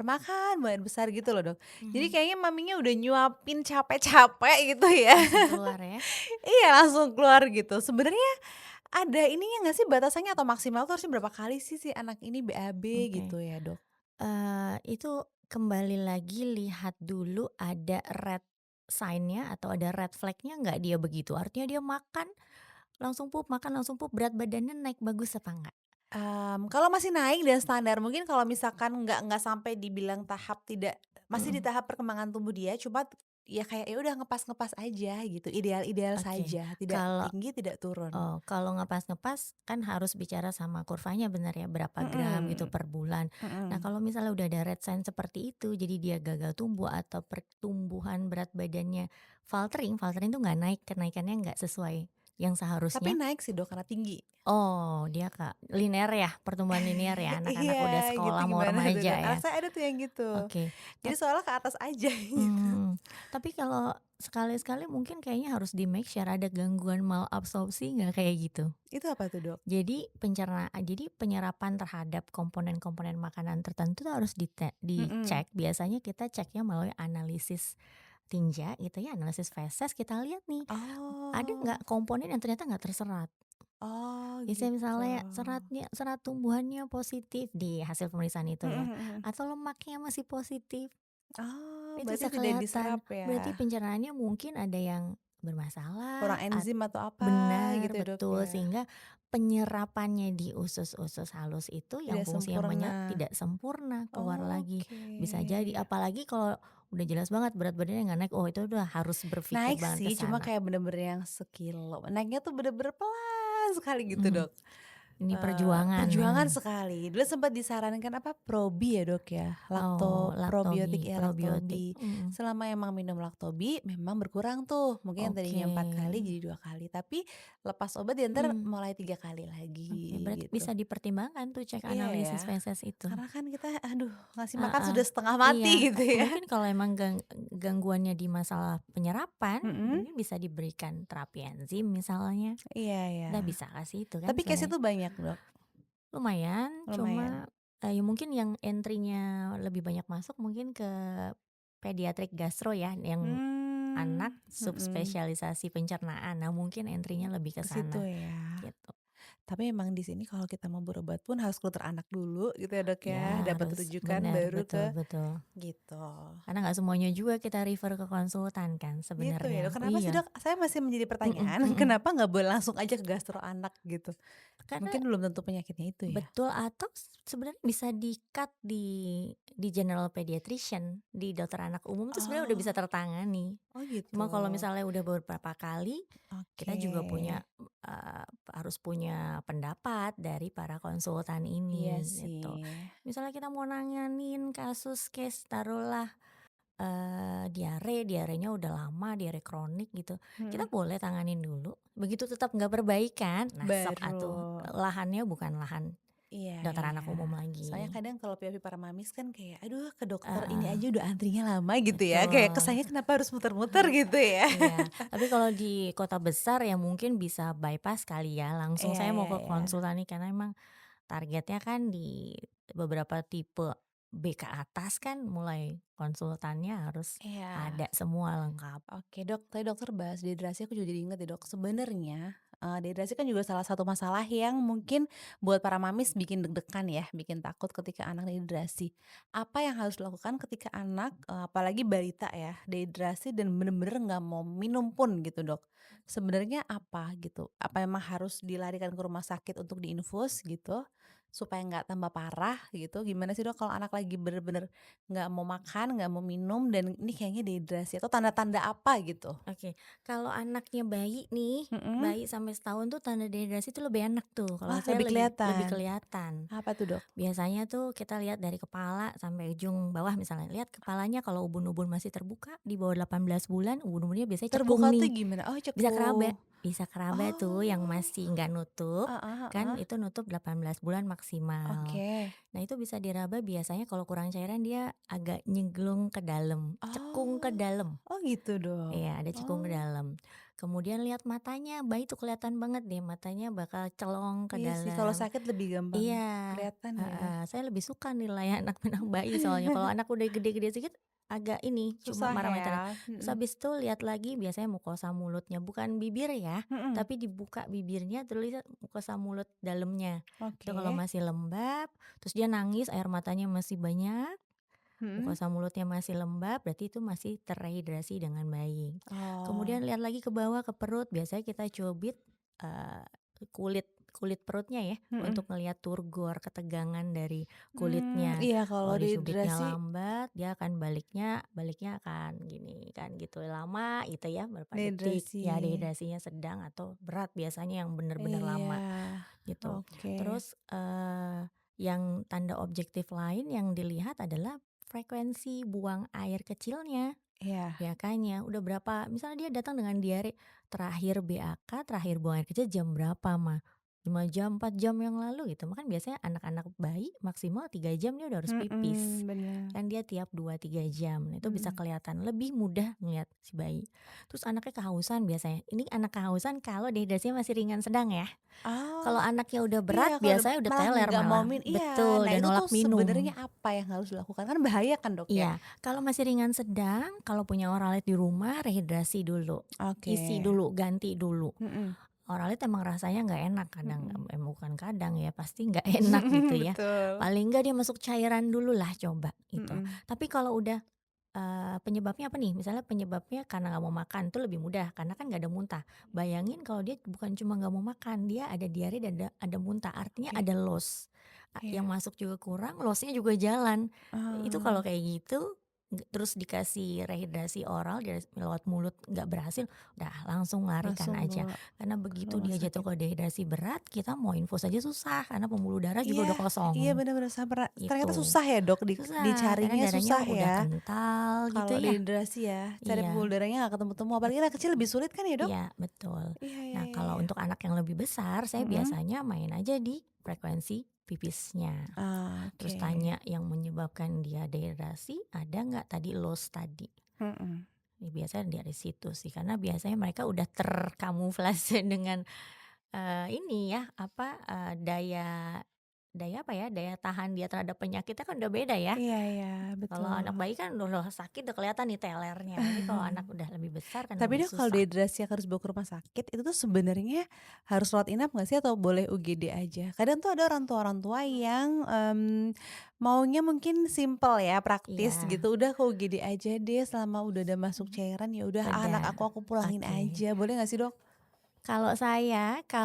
gitu loh, Dok. Jadi Mhm, kayaknya maminya udah nyuapin capek-capek gitu ya. langsung keluar ya. Iya, langsung keluar gitu. Sebenarnya ada ininya nggak sih batasannya atau maksimal tuh harusnya berapa kali sih si anak ini BAB Oke, gitu ya, Dok? itu kembali lagi lihat dulu ada red sign-nya atau ada red flag-nya nggak dia begitu. Artinya dia makan langsung pup, berat badannya naik bagus apa enggak? Kalau masih naik dan standar mungkin kalau misalkan nggak sampai dibilang tahap tidak masih di Mhm, tahap perkembangan tubuh dia cuma ya kayak ya udah ngepas-ngepas aja gitu, ideal-ideal oke. saja, tidak Kalau tinggi tidak turun. kalau ngepas-ngepas kan harus bicara sama kurvanya bener ya, berapa gram gitu Mhm per bulan. Nah mhm. kalau misalnya udah ada red sign seperti itu, jadi dia gagal tumbuh atau pertumbuhan berat badannya faltering, faltering tuh nggak naik, kenaikannya nggak sesuai yang Tapi seharusnya. naik sih, Dok, karena tinggi. Oh dia Kak, linear ya, pertumbuhan linear ya, anak-anak Iya, udah gitu sekolah mau gimana tuh, remaja Dok? ya. Saya ada tuh yang gitu. Oke. Jadi seolah ke atas aja gitu. Mmm, tapi kalau sekali-sekali mungkin kayaknya harus di-make sure ada gangguan malabsorpsi nggak kayak gitu? Itu apa tuh, Dok? Jadi penyerapan terhadap komponen-komponen makanan tertentu tuh harus Mhm. dicek, biasanya kita ceknya melalui analisis tinja gitu ya, analisis feses, kita lihat nih, ada Oh. nggak komponen yang ternyata nggak terserap. Oh Bisa gitu. misalnya serat tumbuhannya positif di hasil pemeriksaan itu Mhm ya, mhm. atau lemaknya masih positif. Oh, Itu berarti bisa tidak kelihatan, diserap ya? berarti pencernaannya mungkin ada yang bermasalah, Kurang enzim atau apa benar, gitu ya, Dok, betul, ya? sehingga penyerapannya di usus-usus halus itu yang Tidak fungsinya sempurna. tidak sempurna, keluar lagi. Oke. Bisa jadi, apalagi kalau udah jelas banget berat badannya nggak naik, oh itu udah harus berpikir Naik banget ke sih, cuma sana. kayak bener-bener yang sekilo. Naiknya tuh bener-bener pelan sekali gitu, Mhm. Dok. Ini perjuangan perjuangan memang. sekali. Dulu sempat disarankan apa, Probi ya, Dok, ya? Oh, Probiotik Lactobi, ya, probiotik, Lactobi. mhm. Selama emang minum Lactobi memang berkurang tuh, mungkin yang Oke, tadinya 4 kali jadi 2 kali, tapi lepas obat ya entar mhm, mulai 3 kali oke, lagi berarti gitu. bisa dipertimbangkan tuh cek Iya ya, analisis feses itu. karena kan kita aduh ngasih makan Heeh, sudah setengah mati iya, gitu ya. mungkin kalau emang gangguannya di masalah penyerapan, Mhm, mungkin bisa diberikan terapi enzim misalnya. iya ya. Kita bisa kasih itu kan Tapi case sebenarnya. itu banyak, Dok? Lumayan, Lumayan? cuma, ya mungkin yang entry-nya lebih banyak masuk mungkin ke pediatrik gastro ya, yang anak Mhm, subspesialisasi pencernaan. Nah, mungkin entry-nya lebih ke ke situ sana, ya. gitu. Tapi emang di sini kalau kita mau berobat pun harus ke dokter anak dulu gitu ya, Dok, ya, Ya dapat harus rujukan benar, baru betul ke betul. gitu. Karena nggak semuanya juga kita refer ke konsultan kan Gitu ya, sebenarnya. Dok. Kenapa sih, Iya, Dok? Saya masih menjadi mhm pertanyaan, mhm. kenapa nggak boleh langsung aja ke gastro anak gitu? Karena Mungkin belum tentu penyakitnya itu ya? betul atau sebenarnya bisa di-cut di general pediatrician, di dokter anak umum tuh sebenarnya udah bisa Oh, tertangani. oh gitu. Cuma kalau misalnya udah beberapa kali, kita Oke. juga punya, harus punya pendapat dari para konsultan Iya ini, gitu. sih. Misalnya kita mau nanganin kasus case taruhlah, diarenya udah lama, diare kronik gitu, kita Mhm. boleh tanganin dulu, begitu tetap nggak perbaikan, nah sok atuh, Baru. lahannya bukan lahan Iya dokter anak iya. umum Soalnya lagi. kadang kalau POV para mamis kan kayak, "Aduh ke dokter ini Heeh, aja udah antrinya lama," gitu ya, kayak betul. kesannya kenapa harus muter-muter gitu ya. Iya, tapi kalau di kota besar ya mungkin bisa bypass kali ya, langsung Iya saya mau iya ke iya. konsultan nih karena emang targetnya kan di beberapa tipe B ke atas kan mulai konsultannya harus Iya. ada semua lengkap. Oke Dok, tadi dokter bahas dehidrasi aku juga jadi inget ya Dok, sebenarnya, dehidrasi kan juga salah satu masalah yang mungkin buat para mamis bikin deg-degan ya, bikin takut ketika anak dehidrasi. Apa yang harus dilakukan ketika anak, apalagi balita ya, dehidrasi dan bener-bener nggak mau minum pun gitu Dok? Sebenarnya apa gitu? Apa emang harus dilarikan ke rumah sakit untuk diinfus gitu, supaya nggak tambah parah gitu? Gimana sih Dok kalau anak lagi bener-bener nggak mau makan, nggak mau minum, dan ini kayaknya dehidrasi atau tanda-tanda apa gitu? Oke, kalau anaknya bayi nih, Mhm. bayi sampai setahun tuh tanda dehidrasi tuh lebih enak tuh, kalau Wah, saya lebih lebih kelihatan. kelihatan. Apa tuh, Dok? Biasanya tuh kita lihat dari kepala sampai ujung bawah misalnya, lihat kepalanya kalau ubun-ubun masih terbuka di bawah 18 bulan, ubun-ubunnya biasanya Terbuka cekung tuh nih. gimana? Oh, Bisa ceku. kerabat bisa kerabat tuh yang Oh. masih nggak nutup, Heeh kan heeh. itu nutup 18 bulan maksimal. Oke. Nah itu bisa diraba biasanya kalau kurang cairan dia agak nyeglung ke dalam, cekung ke Oh. dalam. Oh gitu, Dok? Iya ada cekung ke Oh. dalam. Kemudian lihat matanya, bayi tuh kelihatan banget deh matanya bakal celong ke Iya sih, kalau dalam. sakit lebih gampang Iya, kelihatan ya. heeh, saya lebih suka nilai anak-anak bayi soalnya kalau anak udah gede-gede sedikit agak ini, cuma Susah parameternya. ya? Terus Mhm. habis itu lihat lagi biasanya mukosa mulutnya, bukan bibir ya, Mhm. tapi dibuka bibirnya terus lihat mukosa mulut dalamnya. Itu kalau Oke. masih lembab, terus dia nangis air matanya masih banyak, Mhm. mukosa mulutnya masih lembab, berarti itu masih terhidrasi dengan baik. Kemudian Oh. lihat lagi ke bawah ke perut, biasanya kita cubit kulit kulit perutnya ya Mhm. untuk ngelihat turgor, ketegangan dari kulitnya. Iya kalau Kalau dicubitnya dehidrasi lambat, dia akan baliknya baliknya akan gini kan gitu lama gitu ya berapa detik. dehidrasi. Ya dehidrasinya sedang atau berat biasanya yang benar-benar Iya. lama gitu. Oke. Terus yang tanda objektif lain yang dilihat adalah frekuensi buang air kecilnya. Iya. Ya kan ya, udah berapa misalnya dia datang dengan diare, terakhir BAK, terakhir buang air kecil jam berapa mah? 5 jam, 4 jam yang lalu gitu. Kan biasanya anak-anak bayi maksimal 3 jam dia udah harus pipis. Mhm, bener. Kan dia tiap 2 3 jam. Nah, itu bisa Mhm. kelihatan lebih mudah ngelihat si bayi. Terus anaknya kehausan biasanya. Ini anak kehausan kalau dehidrasinya masih ringan sedang ya. Oh, Kalau anaknya udah iya berat kalau biasanya udah malah teler nggak mau malah. iya. Betul, Nah dan itu tuh nolak sebenarnya minum. apa yang harus dilakukan? Kan bahaya kan, Dok, ya? Iya, kalau masih ringan sedang, kalau punya Oralit di rumah rehidrasi dulu, Oke. isi dulu, ganti dulu. Mhm. Oralit emang rasanya nggak enak kadang, Mhm. bukan kadang ya, pasti nggak enak gitu ya. Betul. Paling nggak dia masuk cairan dulu lah coba gitu. Mhm. Tapi kalau udah, penyebabnya apa nih? Misalnya penyebabnya karena nggak mau makan, itu lebih mudah karena kan nggak ada muntah. Bayangin kalau dia bukan cuma nggak mau makan, dia ada diare dan ada muntah, artinya Oke. ada loss. Yang Iya. masuk juga kurang, loss-nya juga jalan. Itu kalau Oh. kayak gitu terus dikasih rehidrasi oral lewat mulut nggak berhasil, udah langsung larikan Langsung aja. bawa Karena ke begitu rumah dia jatuh sakit. ke dehidrasi berat, kita mau infus aja susah karena pembuluh darah Iya, juga udah iya, kosong, bener bener ternyata gitu. susah ya Dok, Susah, karena dicarinya darahnya susah udah ya, kental gitu kalau ya. dehidrasi ya, cari pembuluh Iya, darahnya nggak ketemu-temu, apalagi anak kecil lebih sulit kan ya Dok? iya, betul. Iya iya Nah, iya kalau iya. untuk anak yang lebih besar, saya Mhm. biasanya main aja di frekuensi pipisnya. Terus Oke. tanya yang menyebabkan dia dehidrasi, ada nggak tadi loss tadi. Mhm. Biasanya dari situ sih, karena biasanya mereka udah terkamuflase dengan, ini ya, apa, daya daya apa ya, daya tahan dia terhadap penyakitnya kan udah beda ya. Iya iya, Kalau betul. anak bayi kan udah sakit udah kelihatan nih telernya, tapi kalau anak udah lebih besar kan Tapi lebih Dok, kalau susah. dehidrasi yang harus bawa ke rumah sakit, itu tuh sebenarnya harus rawat inap nggak sih atau boleh UGD aja? Kadang tuh ada orang tua yang, maunya mungkin simpel ya, praktis Iya, gitu, udah ke UGD aja deh selama udah ada masuk cairan, ya udah anak beda. aku pulangin Oke. aja, boleh nggak sih Dok? Kalau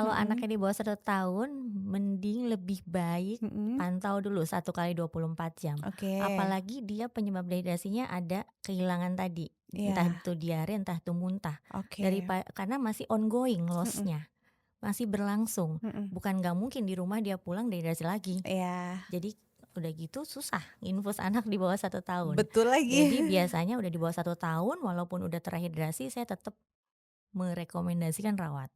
Mhm, anaknya di bawah 1 tahun, mending lebih baik mhm, pantau dulu 1 kali 24 jam. oke, Apalagi dia penyebab dehidrasinya ada kehilangan tadi, entah iya, itu diare, entah itu muntah. oke, Karena masih ongoing mhm, loss-nya, masih berlangsung. mhm, Bukan nggak mungkin di rumah dia pulang dehidrasi lagi. iya, Jadi udah gitu susah infus anak di bawah 1 tahun. betul lagi. Jadi biasanya udah di bawah 1 tahun walaupun udah terhidrasi saya tetap merekomendasikan rawat.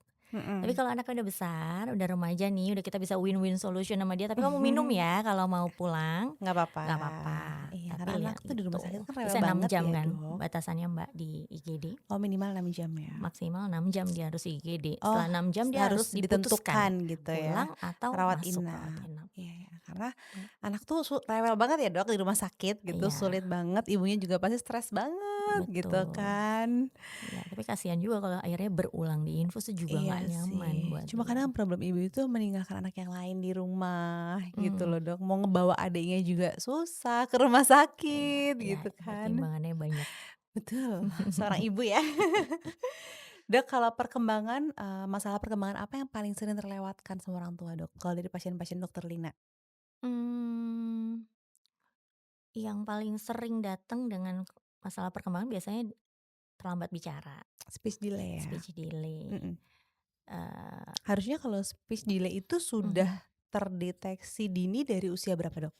Tapi Mhm. kalau anaknya udah besar, udah remaja nih, udah kita bisa win-win solution sama dia, "Tapi kamu minum ya kalau mau pulang." Nggak apa-apa, Nggak apa-apa, iya karena tapi ya anak tuh di rumah gitu. sakit kan rewel Bisa 6 banget jam ya kan Dok. batasannya Mbak di IGD, Oh minimal 6 jam ya? maksimal 6 jam dia harus IGD. Oh, Setelah 6 jam dia harus harus diputuskan ditentukan gitu ya, pulang atau rawat masuk rawat inap. inap. Iya ya, karena Mmm, anak tuh rewel banget ya Dok di rumah sakit gitu, iya, sulit banget, ibunya juga pasti stres banget gitu betul. kan. Iya, tapi kasihan juga kalau akhirnya berulang di infus itu juga Iya nggak nyaman sih, buat cuma dia. kadang problem ibu itu meninggalkan anak yang lain di rumah gitu Mmm, loh Dok, mau ngebawa adiknya juga susah ke rumah iya, sakit iya, gitu kan. pertimbangannya banyak. Betul, seorang ibu ya. Dok, kalau perkembangan, masalah perkembangan apa yang paling sering terlewatkan sama orang tua, Dok? Kalau dari pasien-pasien dokter Lina? Mmm. Yang paling sering datang dengan masalah perkembangan biasanya terlambat bicara, Speech delay ya? speech delay, Mhm. eee, Harusnya kalau speech delay itu sudah mhm, terdeteksi dini dari usia berapa, Dok?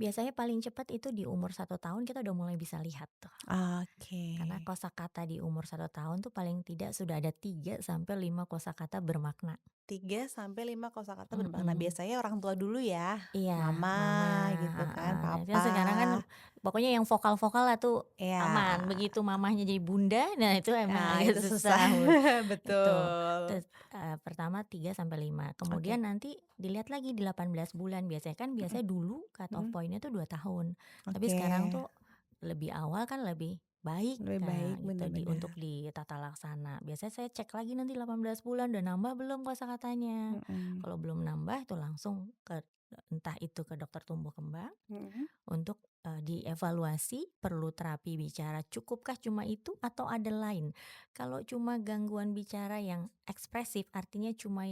biasanya paling cepat itu di umur 1 tahun kita udah mulai bisa lihat tuh. Oke. Karena kosakata di umur 1 tahun tuh paling tidak sudah ada 3 sampai 5 kosakata bermakna. 3 sampai 5 kosakata bermakna. Mhm. Biasanya orang tua dulu ya, Iya, mama mama, gitu kan, heeh. Nah, itu kan papa. sekarang kan pokoknya yang vokal-vokal lah tuh Iya. aman, begitu mamahnya jadi bunda, nah itu emang Ah, agak itu susah. susah itu. Betul. Terus, pertama 3 sampai 5 Oke. kemudian nanti dilihat lagi di 18 bulan, Mhm, biasanya dulu cut off mhm. point-nya tuh 2 tahun. Tapi Oke. sekarang tuh lebih awal kan lebih baik, Lebih baik, gitu untuk bener-bener. ditata laksana. Biasanya saya cek lagi nanti 18 bulan, udah nambah belum kosakatanya. Mhm. Kalau belum nambah itu langsung ke entah itu ke dokter tumbuh kembang Mhm. untuk, dievaluasi perlu terapi bicara cukupkah cuma itu atau ada lain. Kalau cuma gangguan bicara yang ekspresif artinya cuma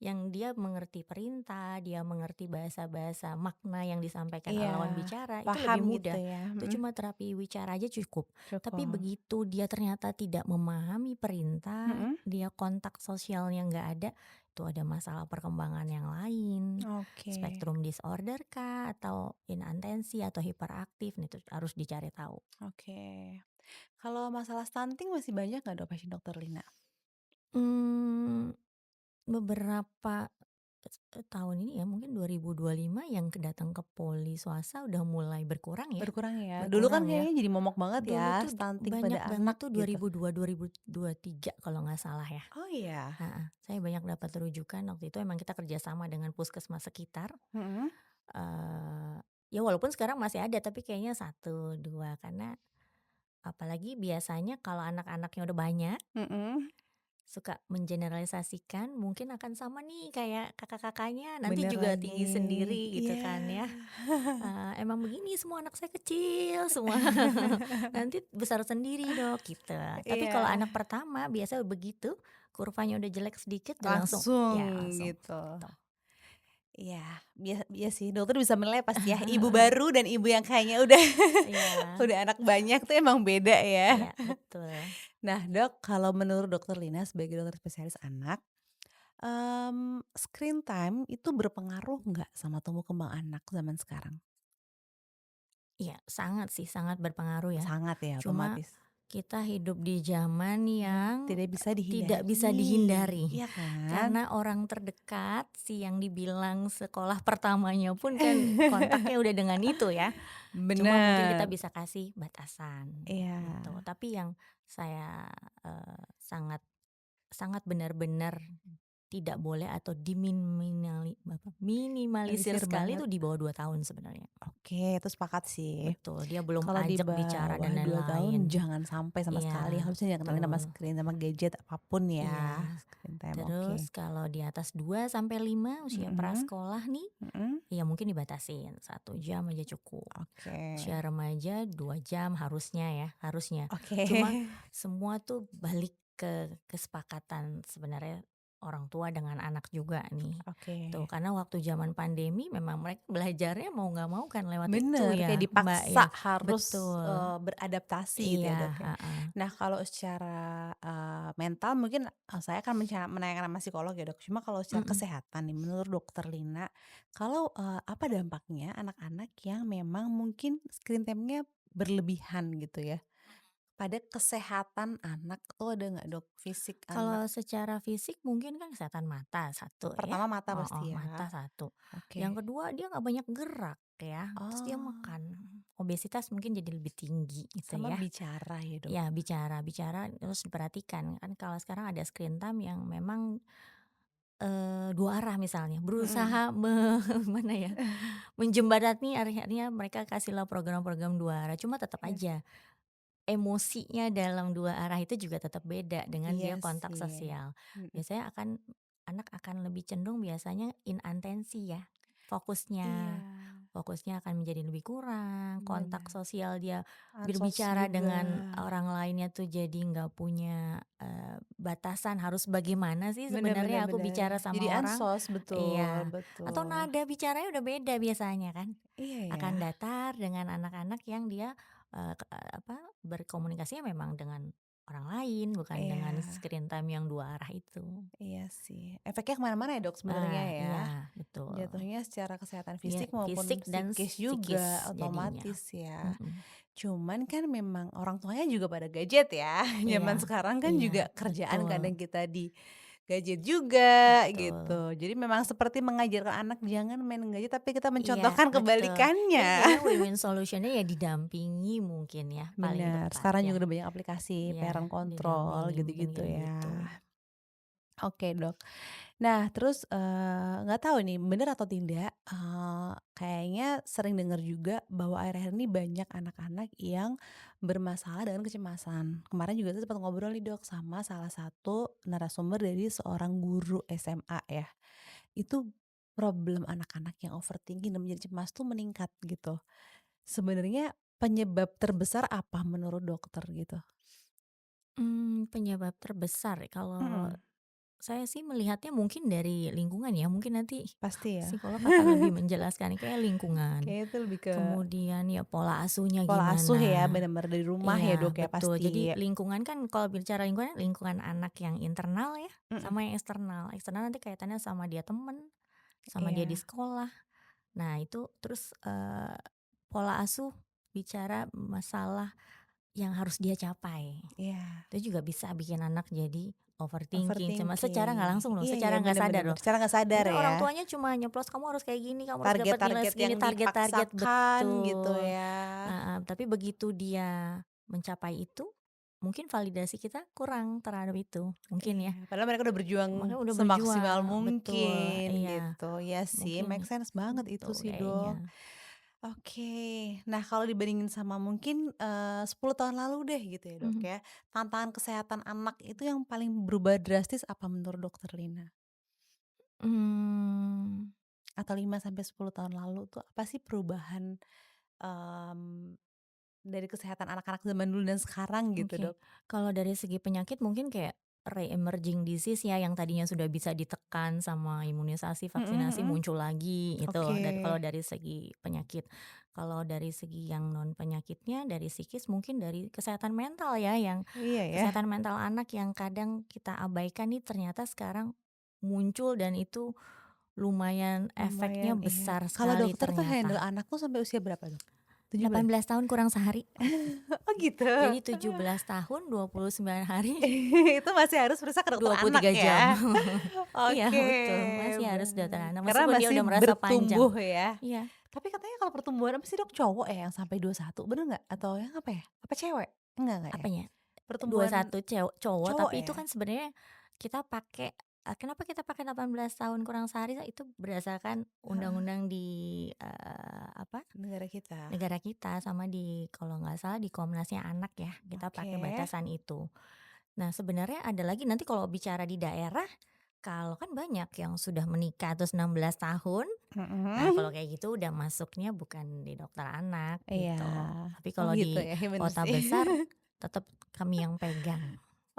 yang dia mengerti perintah, dia mengerti bahasa-bahasa makna yang disampaikan oleh Iya, lawan bicara, itu paham lebih gitu mudah. ya, Itu mhm, cuma terapi wicara aja cukup. Tapi cukup, begitu dia ternyata tidak memahami perintah, mhm, dia kontak sosialnya nggak ada, itu ada masalah perkembangan yang lain. oke Spektrum disorder kah, atau inattensi atau hiperaktif, nah itu harus dicari tahu. oke. Kalau masalah stunting masih banyak nggak Dok pasien dokter Lina? Mmm, beberapa tahun ini ya mungkin 2025 yang datang ke poli swasta udah mulai berkurang ya, Berkurang ya? Dulu kan berkurang ya. kayaknya jadi momok banget ya Dulu tuh stunting pada banyak banget anak tuh gitu. 2002, 2023 kalau nggak salah ya. Oh iya? Heeh, saya banyak dapat rujukan waktu itu emang kita kerjasama dengan puskesmas sekitar, Mhm, eee, ya walaupun sekarang masih ada tapi kayaknya 1, 2 karena apalagi biasanya kalau anak-anaknya udah banyak, mhm, suka mengeneralisasikan mungkin akan sama nih kayak kakak-kakaknya, nanti bener juga lagi, tinggi sendiri gitu iya. kan ya. Emang begini semua anak saya kecil semua, nanti besar sendiri Dok, gitu. Tapi kalau Iya, anak pertama biasa begitu, kurvanya udah jelek sedikit udah langsung langsung ya langsung gitu. gitu. Iya, iya sih, dokter bisa menilai pasti ya, ibu baru dan ibu yang kayaknya udah Iya, udah anak banyak tuh emang beda ya. iya betul. Nah Dok, kalau menurut Dokter Lina sebagai dokter spesialis anak, screen time itu berpengaruh nggak sama tumbuh kembang anak zaman sekarang? Iya, sangat sih, sangat berpengaruh ya. Sangat ya Cuma otomatis. kita hidup di zaman Yang yang tidak bisa tidak dihindari, bisa dihindari. iya kan? Karena orang terdekat si yang dibilang sekolah pertamanya pun kan kontaknya udah dengan itu ya. Cuma mungkin kita Bener, bisa kasih batasan gitu. iya, Tapi yang saya, sangat sangat benar-benar tidak boleh atau minimalisir realisir sekali banget. itu di bawah 2 tahun sebenarnya. Oke, itu sepakat sih. Betul, dia belum Kalau di ajak bicara bawah dan 2 tahun lain-lain. jangan sampai sama sekali, Iya, harusnya jangan kenalin sama betul. screen, sama gadget apapun ya, Iya. screen time, Terus oke. kalau di atas 2 sampai 5 usia Mhm, prasekolah nih, mhm, ya mungkin dibatasin 1 jam aja cukup. oke, Usia remaja 2 jam harusnya ya, harusnya. oke. Cuma semua tuh balik ke kesepakatan sebenarnya orang tua dengan anak juga nih. Tuh, Oke. karena waktu zaman pandemi memang mereka belajarnya mau nggak mau kan lewat itu Bener, kayak ya, Mbak, dipaksa ya. harus, Betul. beradaptasi gitu ya, Iya, Dok, ya. heeh. Nah kalau secara, mental mungkin, saya akan menanyakan sama psikolog ya, Dok. Cuma kalau secara Mhm. kesehatan nih menurut Dokter Lina, kalau, apa dampaknya anak-anak yang memang mungkin screen time-nya berlebihan gitu ya, pada kesehatan anak tuh ada nggak, Dok? Fisik anak? Kalau secara fisik mungkin kan kesehatan mata satu ya, Pertama mata heeh, pasti ya? mata satu. Oke. Yang kedua dia nggak banyak gerak ya, terus dia Oh, makan. Obesitas mungkin jadi lebih tinggi gitu sama ya. bicara ya, Dok? Ya bicara bicara terus diperhatikan kan kalau sekarang ada screen time yang memang, 2 arah misalnya Mhm. berusaha mana ya, menjembatani akhirnya mereka kasihlah program-program 2 arah cuma tetap Iya. aja emosinya dalam 2 arah itu juga tetap beda dengan Iya dia kontak sih, sosial. mhm, Biasanya anak akan lebih cenderung biasanya inattensi ya, iya, fokusnya. Fokusnya akan menjadi lebih kurang, kontak bener, sosial dia ansos berbicara juga, dengan orang lainnya tuh jadi nggak punya, batasan harus bagaimana sih bener bener sebenarnya aku bener, bicara jadi sama orang. ansos, betul Iya, atau betul, nada bicaranya udah beda biasanya kan. iya ya, Akan datar dengan anak-anak yang dia, berkomunikasinya memang dengan orang lain, bukan dengan iya screen time yang 2 arah itu. iya sih, efeknya ke mana-mana ya Dok sebenarnya ya, Iya, betul. jatuhnya secara kesehatan Iya, fisik maupun fisik dan psikis juga psikis jadinya. otomatis ya, Mhm. cuman kan memang orang tuanya juga pada gadget ya, zaman Iya, sekarang kan iya, juga kerjaan betul, kadang kita di gadget juga betul. gitu. Jadi memang seperti mengajarkan anak jangan main gadget, tapi kita Iya, mencontohkan betul. Jadi kebalikannya. kayaknya win-win solution-nya ya didampingi mungkin ya, paling Bener, tepat sekarang ya. juga udah banyak aplikasi Iya, parent control didampingi mungkin gitu-gitu kayak ya. gitu. Oke Dok. Nah terus, nggak tahu nih bener atau tidak, kayaknya sering dengar juga bahwa akhir-akhir ini banyak anak-anak yang bermasalah dengan kecemasan. Kemarin juga tuh sempat ngobrol nih Dok sama salah satu narasumber dari seorang guru SMA ya. Itu problem anak-anak yang overthinking dan menjadi cemas tuh meningkat gitu. Sebenarnya penyebab terbesar apa menurut dokter gitu? Penyebab terbesar kalau Mhm, saya sih melihatnya mungkin dari lingkungan ya, mungkin nanti pasti ya. psikolog akan lebih menjelaskan, kayak lingkungan, Kayaknya itu lebih ke kemudian ya pola asuhnya pola asuh ya, gimana. bener-bener dari rumah ya Iya, Dok ya betul. pasti? Jadi lingkungan kan kalau bicara lingkungan, lingkungan anak yang internal ya, Mhm, sama yang eksternal. Eksternal nanti kaitannya sama dia temen, sama dia di iya sekolah. Nah itu terus, pola asuh bicara masalah yang harus dia capai. iya, Itu juga bisa bikin anak jadi overthinking, secara nggak overthinking. langsung loh, Iya iya, secara nggak bener sadar bener loh. bener, secara nggak sadar Mungkin ya, orang tuanya cuma nyeplos, "Kamu harus kayak gini, kamu harus dapat nilai target-target yang segini," target-target, dipaksakan gitu betul. ya. Heeh, tapi begitu dia mencapai itu, mungkin validasi kita kurang terhadap itu, mungkin ya. Iya, padahal mereka udah berjuang Makanya udah semaksimal berjuang, betul, mungkin iya, gitu. Iya sih, make mungkin sense banget itu itu sih Dok. kayaknya. Oke. Nah, kalau dibandingin sama mungkin, 10 tahun lalu deh gitu ya, Dok, Mhm, ya. Tantangan kesehatan anak itu yang paling berubah drastis apa menurut Dokter Lina? mmm, Atau 5 sampai 10 tahun lalu tuh apa sih perubahan, mmm, dari kesehatan anak-anak zaman dulu dan sekarang gitu, oke. Dok? Kalau dari segi penyakit mungkin kayak re-emerging disease ya, yang tadinya sudah bisa ditekan sama imunisasi, Mhm vaksinasi mhm. muncul lagi itu Oke. kalau dari segi penyakit. Kalau dari segi yang non penyakitnya, dari psikis mungkin dari kesehatan mental ya, yang Iya ya, kesehatan mental anak yang kadang kita abaikan nih ternyata sekarang muncul dan itu lumayan efeknya lumayan iya. besar Kalau sekali dokter tuh handle ternyata. anak tuh sampai usia berapa tuh? 17? 18 tahun kurang sehari. Oh gitu? Jadi 17 tahun 29 hari Itu masih harus periksa ke dokter anak 23 jam. ya? Iya Oke, betul, masih harus dokter baik. anak Karena meskipun dia masih udah merasa panjang. bertumbuh ya? Iya, Tapi katanya kalau pertumbuhan apa sih Dok, cowok ya yang sampai 21 bener nggak? Atau yang apa ya? Apa cewek? Enggak ya? apanya? Pertumbuhan 21 cowok, cowok tapi itu ya? kan sebenarnya kita pakai kenapa kita pakai 18 tahun kurang sehari itu berdasarkan Heeh, undang-undang di, apa, negara kita. negara kita sama di kalau nggak salah di Komnasnya Anak ya, kita pakai Oke. batasan itu. Nah sebenarnya ada lagi nanti kalau bicara di daerah, kalau kan banyak yang sudah menikah terus 16 tahun. Nah, Mhm. kalau kayak gitu udah masuknya bukan di dokter anak Iya. gitu. Tapi Oh kalau gitu di ya, iya bener kota sih. besar tetap kami yang pegang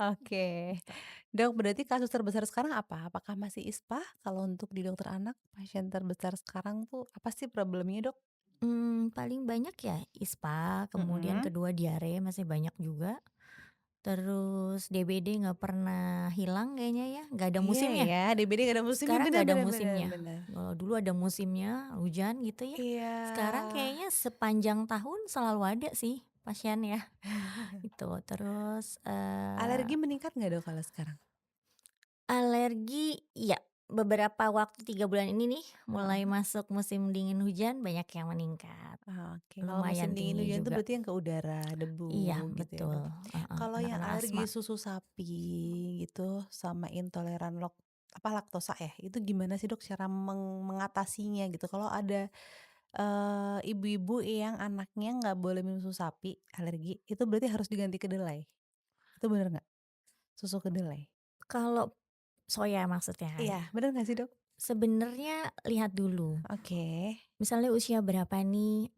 Oke. gitu. Dok, berarti kasus terbesar sekarang apa? Apakah masih ISPA? Kalau untuk di dokter anak, pasien terbesar sekarang tuh apa sih problemnya, Dok? Paling banyak ya ISPA, kemudian Mhm. kedua diare masih banyak juga. Terus DBD nggak pernah hilang kayaknya ya, nggak ada Iya musimnya. ya, DBD gak ada musimnya, Sekarang bener nggak ada bener bener musimnya. bener. Kalau dulu ada musimnya hujan gitu ya. Iya. Sekarang kayaknya sepanjang tahun selalu ada sih pasien ya. Itu. Terus Alergi meningkat nggak, Dok, kalau sekarang? alergi, iya, beberapa waktu 3 bulan ini nih, mulai Heeh. masuk musim dingin hujan banyak yang meningkat, Oke, kalau musim lumayan dingin tinggi hujan tuh juga. berarti yang ke udara, Iya debu gitu ya, betul, Dok. heeh, Kalau karena yang kena alergi asma. susu sapi gitu sama intoleran laktosa ya, itu gimana sih, Dok, cara mengatasinya gitu? Kalau ada, ibu-ibu yang anaknya nggak boleh minum susu sapi, alergi, itu berarti harus diganti kedelai, itu bener nggak? Susu kedelai? Kalau soya maksudnya Iya, kali ya? bener nggak sih, Dok? Sebenarnya lihat dulu, Oke. misalnya usia berapa nih,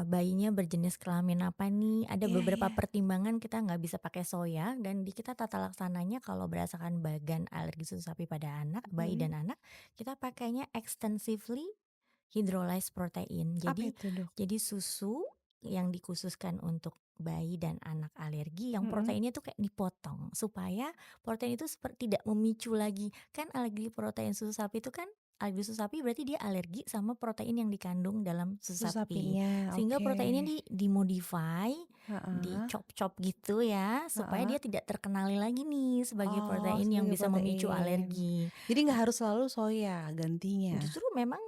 bayinya berjenis kelamin apa nih, ada Iya beberapa iya. pertimbangan kita nggak bisa pakai soya dan di kita tata laksananya kalau berdasarkan bagan alergi susu sapi pada anak, bayi Mhm. dan anak, kita pakainya extensively hydrolyzed protein. Apa Jadi itu, Dok? susu yang dikhususkan untuk bayi dan anak alergi yang Mhm. proteinnya tuh kayak dipotong supaya protein itu seperti tidak memicu lagi. Kan alergi protein susu sapi itu kan alergi susu sapi berarti dia alergi sama protein yang dikandung dalam susu Susu sapi. sapinya, Sehingga oke. proteinnya dimodify, Heeh dicop-cop gitu ya supaya heeh. dia tidak terkenali lagi nih sebagai Oh, protein yang sebagai bisa memicu protein. alergi. Jadi nggak harus selalu soya gantinya? Justru memang,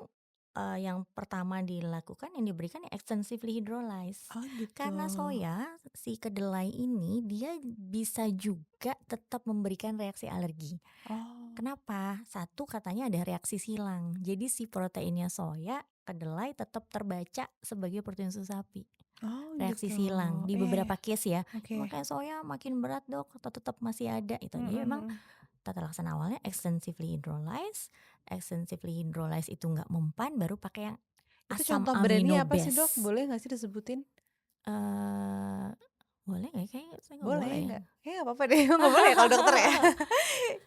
yang pertama dilakukan yang diberikan ya extensively hydrolyzed. Oh gitu. Karena soya, si kedelai ini dia bisa juga tetap memberikan reaksi alergi. Oh. Kenapa? Satu katanya ada reaksi silang. Jadi si proteinnya soya, kedelai tetap terbaca sebagai protein susu sapi. Oh Reaksi gitu. silang di Iya iya, beberapa case ya. oke. Pakai soya makin berat dok, atau tetap masih ada itu. Mhm Jadi memang mhm. tata laksana awalnya extensively hydrolyzed itu nggak mempan, baru pakai yang Itu asam contoh brand-nya amino apa sih, Dok? base. Boleh nggak sih disebutin? Boleh nggak ya? Kayaknya saya nggak Boleh boleh ya. nggak? Kayaknya nggak apa-apa deh, nggak boleh ya kalau dokter ya?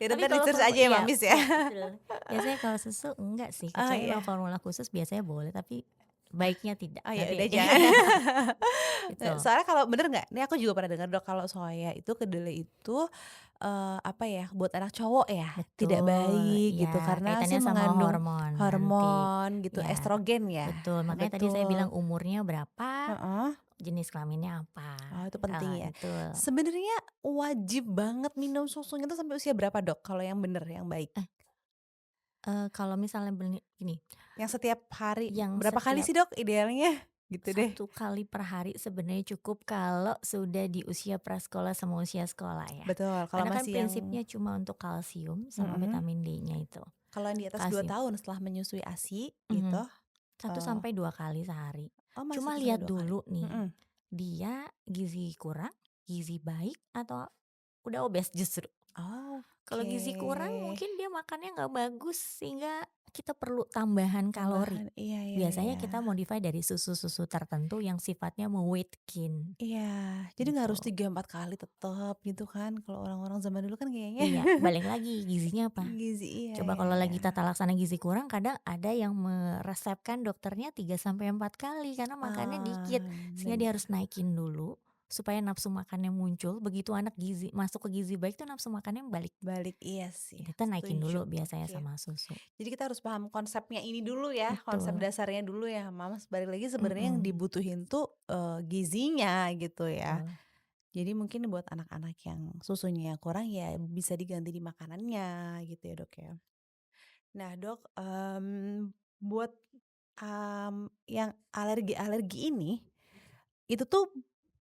Ya udah Tapi entar kalau di-search formu aja ya iya Mamis ya. iya betul. Biasanya kalau susu enggak sih, Oh kecuali kalau iya. formula khusus biasanya boleh, tapi baiknya tidak. Oh ya Nanti udah jangan. itu. Soalnya kalau bener nggak, ini aku juga pernah dengar Dok, kalau soya itu kedelai itu, apa ya, buat anak cowok ya, tidak Betul, baik gitu ya karena sih kaitannya sama mengandung hormon nanti. hormon gitu, Ya, estrogen ya? betul. Makanya tadi saya bilang Betul, umurnya berapa, heeh. jenis kelaminnya apa. Oh itu penting ya. Betul. Sebenarnya wajib banget minum susunya itu sampai usia berapa Dok, kalau yang bener, yang baik? Eh, kalau misalnya gini, Yang setiap hari yang berapa kali setiap sih Dok idealnya? Gitu deh. 1 kali per hari sebenarnya cukup kalau sudah di usia prasekolah sama usia sekolah ya. Betul, kalau Karena kan masih yang prinsipnya cuma untuk kalsium sama mhm, vitamin D-nya itu. kalau yang di atas 2 Kalsium. tahun setelah menyusui ASI Mhm. gitu, 1 eee, sampai 2 kali sehari. oh masih Cuma 1 sampai lihat 2 kali? dulu nih, Mhm. dia gizi kurang, gizi baik, atau udah obes justru. Kalau Oke. gizi kurang mungkin dia makannya nggak bagus sehingga kita perlu tambahan kalori. Tambahan, iya iya Biasanya iya. kita modify dari susu-susu tertentu yang sifatnya me-weight gain Iya, jadi nggak harus gitu. 3 4 kali tetep gitu kan, kalau orang-orang zaman dulu kan kayaknya Iya, balik lagi gizinya apa? gizi iya Coba iya kalau iya. lagi tata laksana gizi kurang kadang ada yang meresepkan dokternya 3 sampai 4 kali karena makannya dikit, sehingga dia harus Bener, naikin dulu supaya nafsu makannya muncul, begitu anak gizi masuk ke gizi baik tuh nafsu makannya balik. balik iya sih, Kita naikin setuju, dulu biasanya oke. sama susu. Jadi kita harus paham konsepnya ini dulu ya, konsep Betul, dasarnya dulu ya, Mams, balik lagi sebenarnya yang mhm, dibutuhin tuh, gizinya gitu ya. betul. Jadi mungkin buat anak-anak yang susunya kurang ya bisa diganti di makanannya gitu ya, Dok, ya. Nah, Dok, buat, yang alergi-alergi ini, itu tuh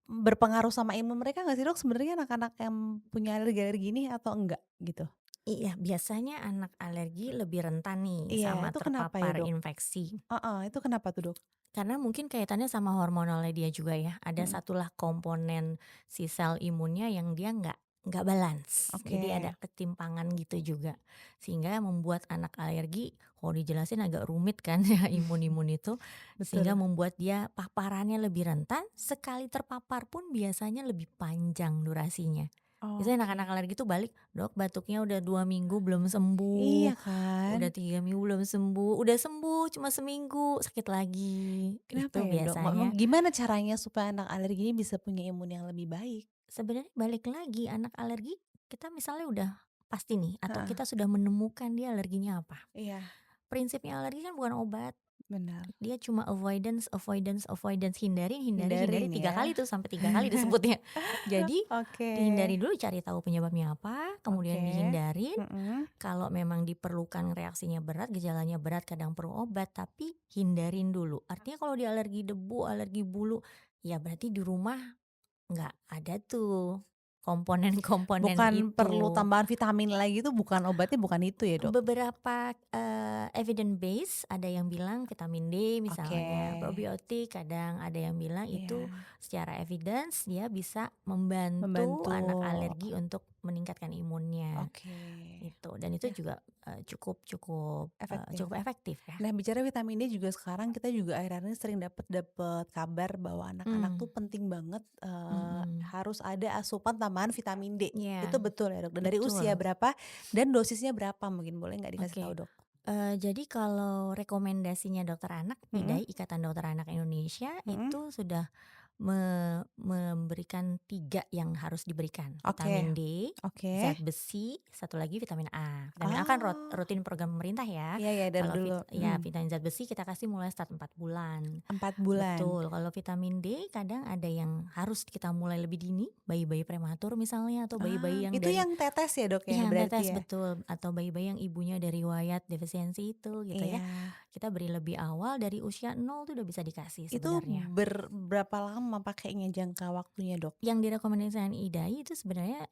berpengaruh sama imun mereka nggak sih, Dok, sebenarnya anak-anak yang punya alergi-alergi ini atau enggak gitu? Iya, biasanya anak alergi lebih rentan nih Iya, sama itu kenapa ya, terpapar Dok? infeksi. Heeh, itu kenapa tuh, Dok? Karena mungkin kaitannya sama hormonalnya dia juga ya. Ada Mhm, satulah komponen si sel imunnya yang dia nggak balance. Jadi ada oke, ketimpangan gitu juga. Sehingga membuat anak alergi, kalau dijelasin agak rumit kan ya imun-imun itu. Sehingga betul. membuat dia paparannya lebih rentan, sekali terpapar pun biasanya lebih panjang durasinya. Biasanya Oke. anak-anak alergi itu balik, "Dok, batuknya udah 2 minggu belum sembuh, Iya kan? udah 3 minggu belum sembuh, udah sembuh cuma seminggu sakit lagi." Kenapa Itu ya, Dok? biasanya Gimana caranya supaya anak alergi ini bisa punya imun yang lebih baik? sebenarnya balik lagi anak alergi, kita misalnya udah pasti nih atau Heeh, kita sudah menemukan dia alerginya apa. iya, Prinsipnya alergi kan bukan obat. benar. Dia cuma avoidance avoidance avoidance, hindari hindari hindari, Hindarin 3 ya. kali tuh sampai 3 kali disebutnya. Jadi Oke, dihindari dulu, cari tahu penyebabnya apa, kemudian oke, dihindarin. mhm, Kalau memang diperlukan reaksinya berat, gejalanya berat, kadang perlu obat, tapi hindarin dulu. Artinya kalau dia alergi debu, alergi bulu, ya berarti di rumah nggak ada tuh komponen-komponen bukan perlu itu. tambahan vitamin lagi tuh bukan obatnya bukan itu ya, Dok? Beberapa, evidence base ada yang bilang vitamin D Oke, misalnya, probiotik kadang ada yang bilang itu iya, secara evidence dia bisa membantu membantu, anak alergi untuk meningkatkan imunnya, oke, itu. Dan itu ya juga, cukup cukup, efektif. cukup efektif ya. Nah, bicara vitamin D juga sekarang kita juga akhir-akhir ini sering dapat dapat kabar bahwa anak-anak tuh Mmm, penting banget, mhm, harus ada asupan tambahan vitamin D. Itu iya, betul ya, Dok? Dan dari usia betul, berapa dan dosisnya berapa mungkin boleh nggak dikasih tahu, oke. Dok? Jadi kalau rekomendasinya dokter anak, Mhm, IDAI Ikatan Dokter Anak Indonesia mhm, itu sudah memberikan 3 yang harus diberikan, oke vitamin D, oke. zat besi, satu lagi vitamin A. Vitamin A kan Oh, rutin program pemerintah ya. iya ya dari Kalau dulu, ya vitamin zat besi kita kasih mulai start 4 bulan. 4 bulan. Betul, kalau vitamin D kadang ada yang harus kita mulai lebih dini, bayi-bayi prematur misalnya atau bayi-bayi yang Itu dari yang tetes ya, Dok, ya yang berarti tetes ya? betul, atau bayi-bayi yang ibunya dari riwayat defisiensi itu gitu ya. Iya. Kita beri lebih awal dari usia 0 tuh udah bisa dikasih Itu sebenarnya. berapa lama pakainya jangka waktunya, Dok? Yang direkomendasikan IDAI itu sebenarnya,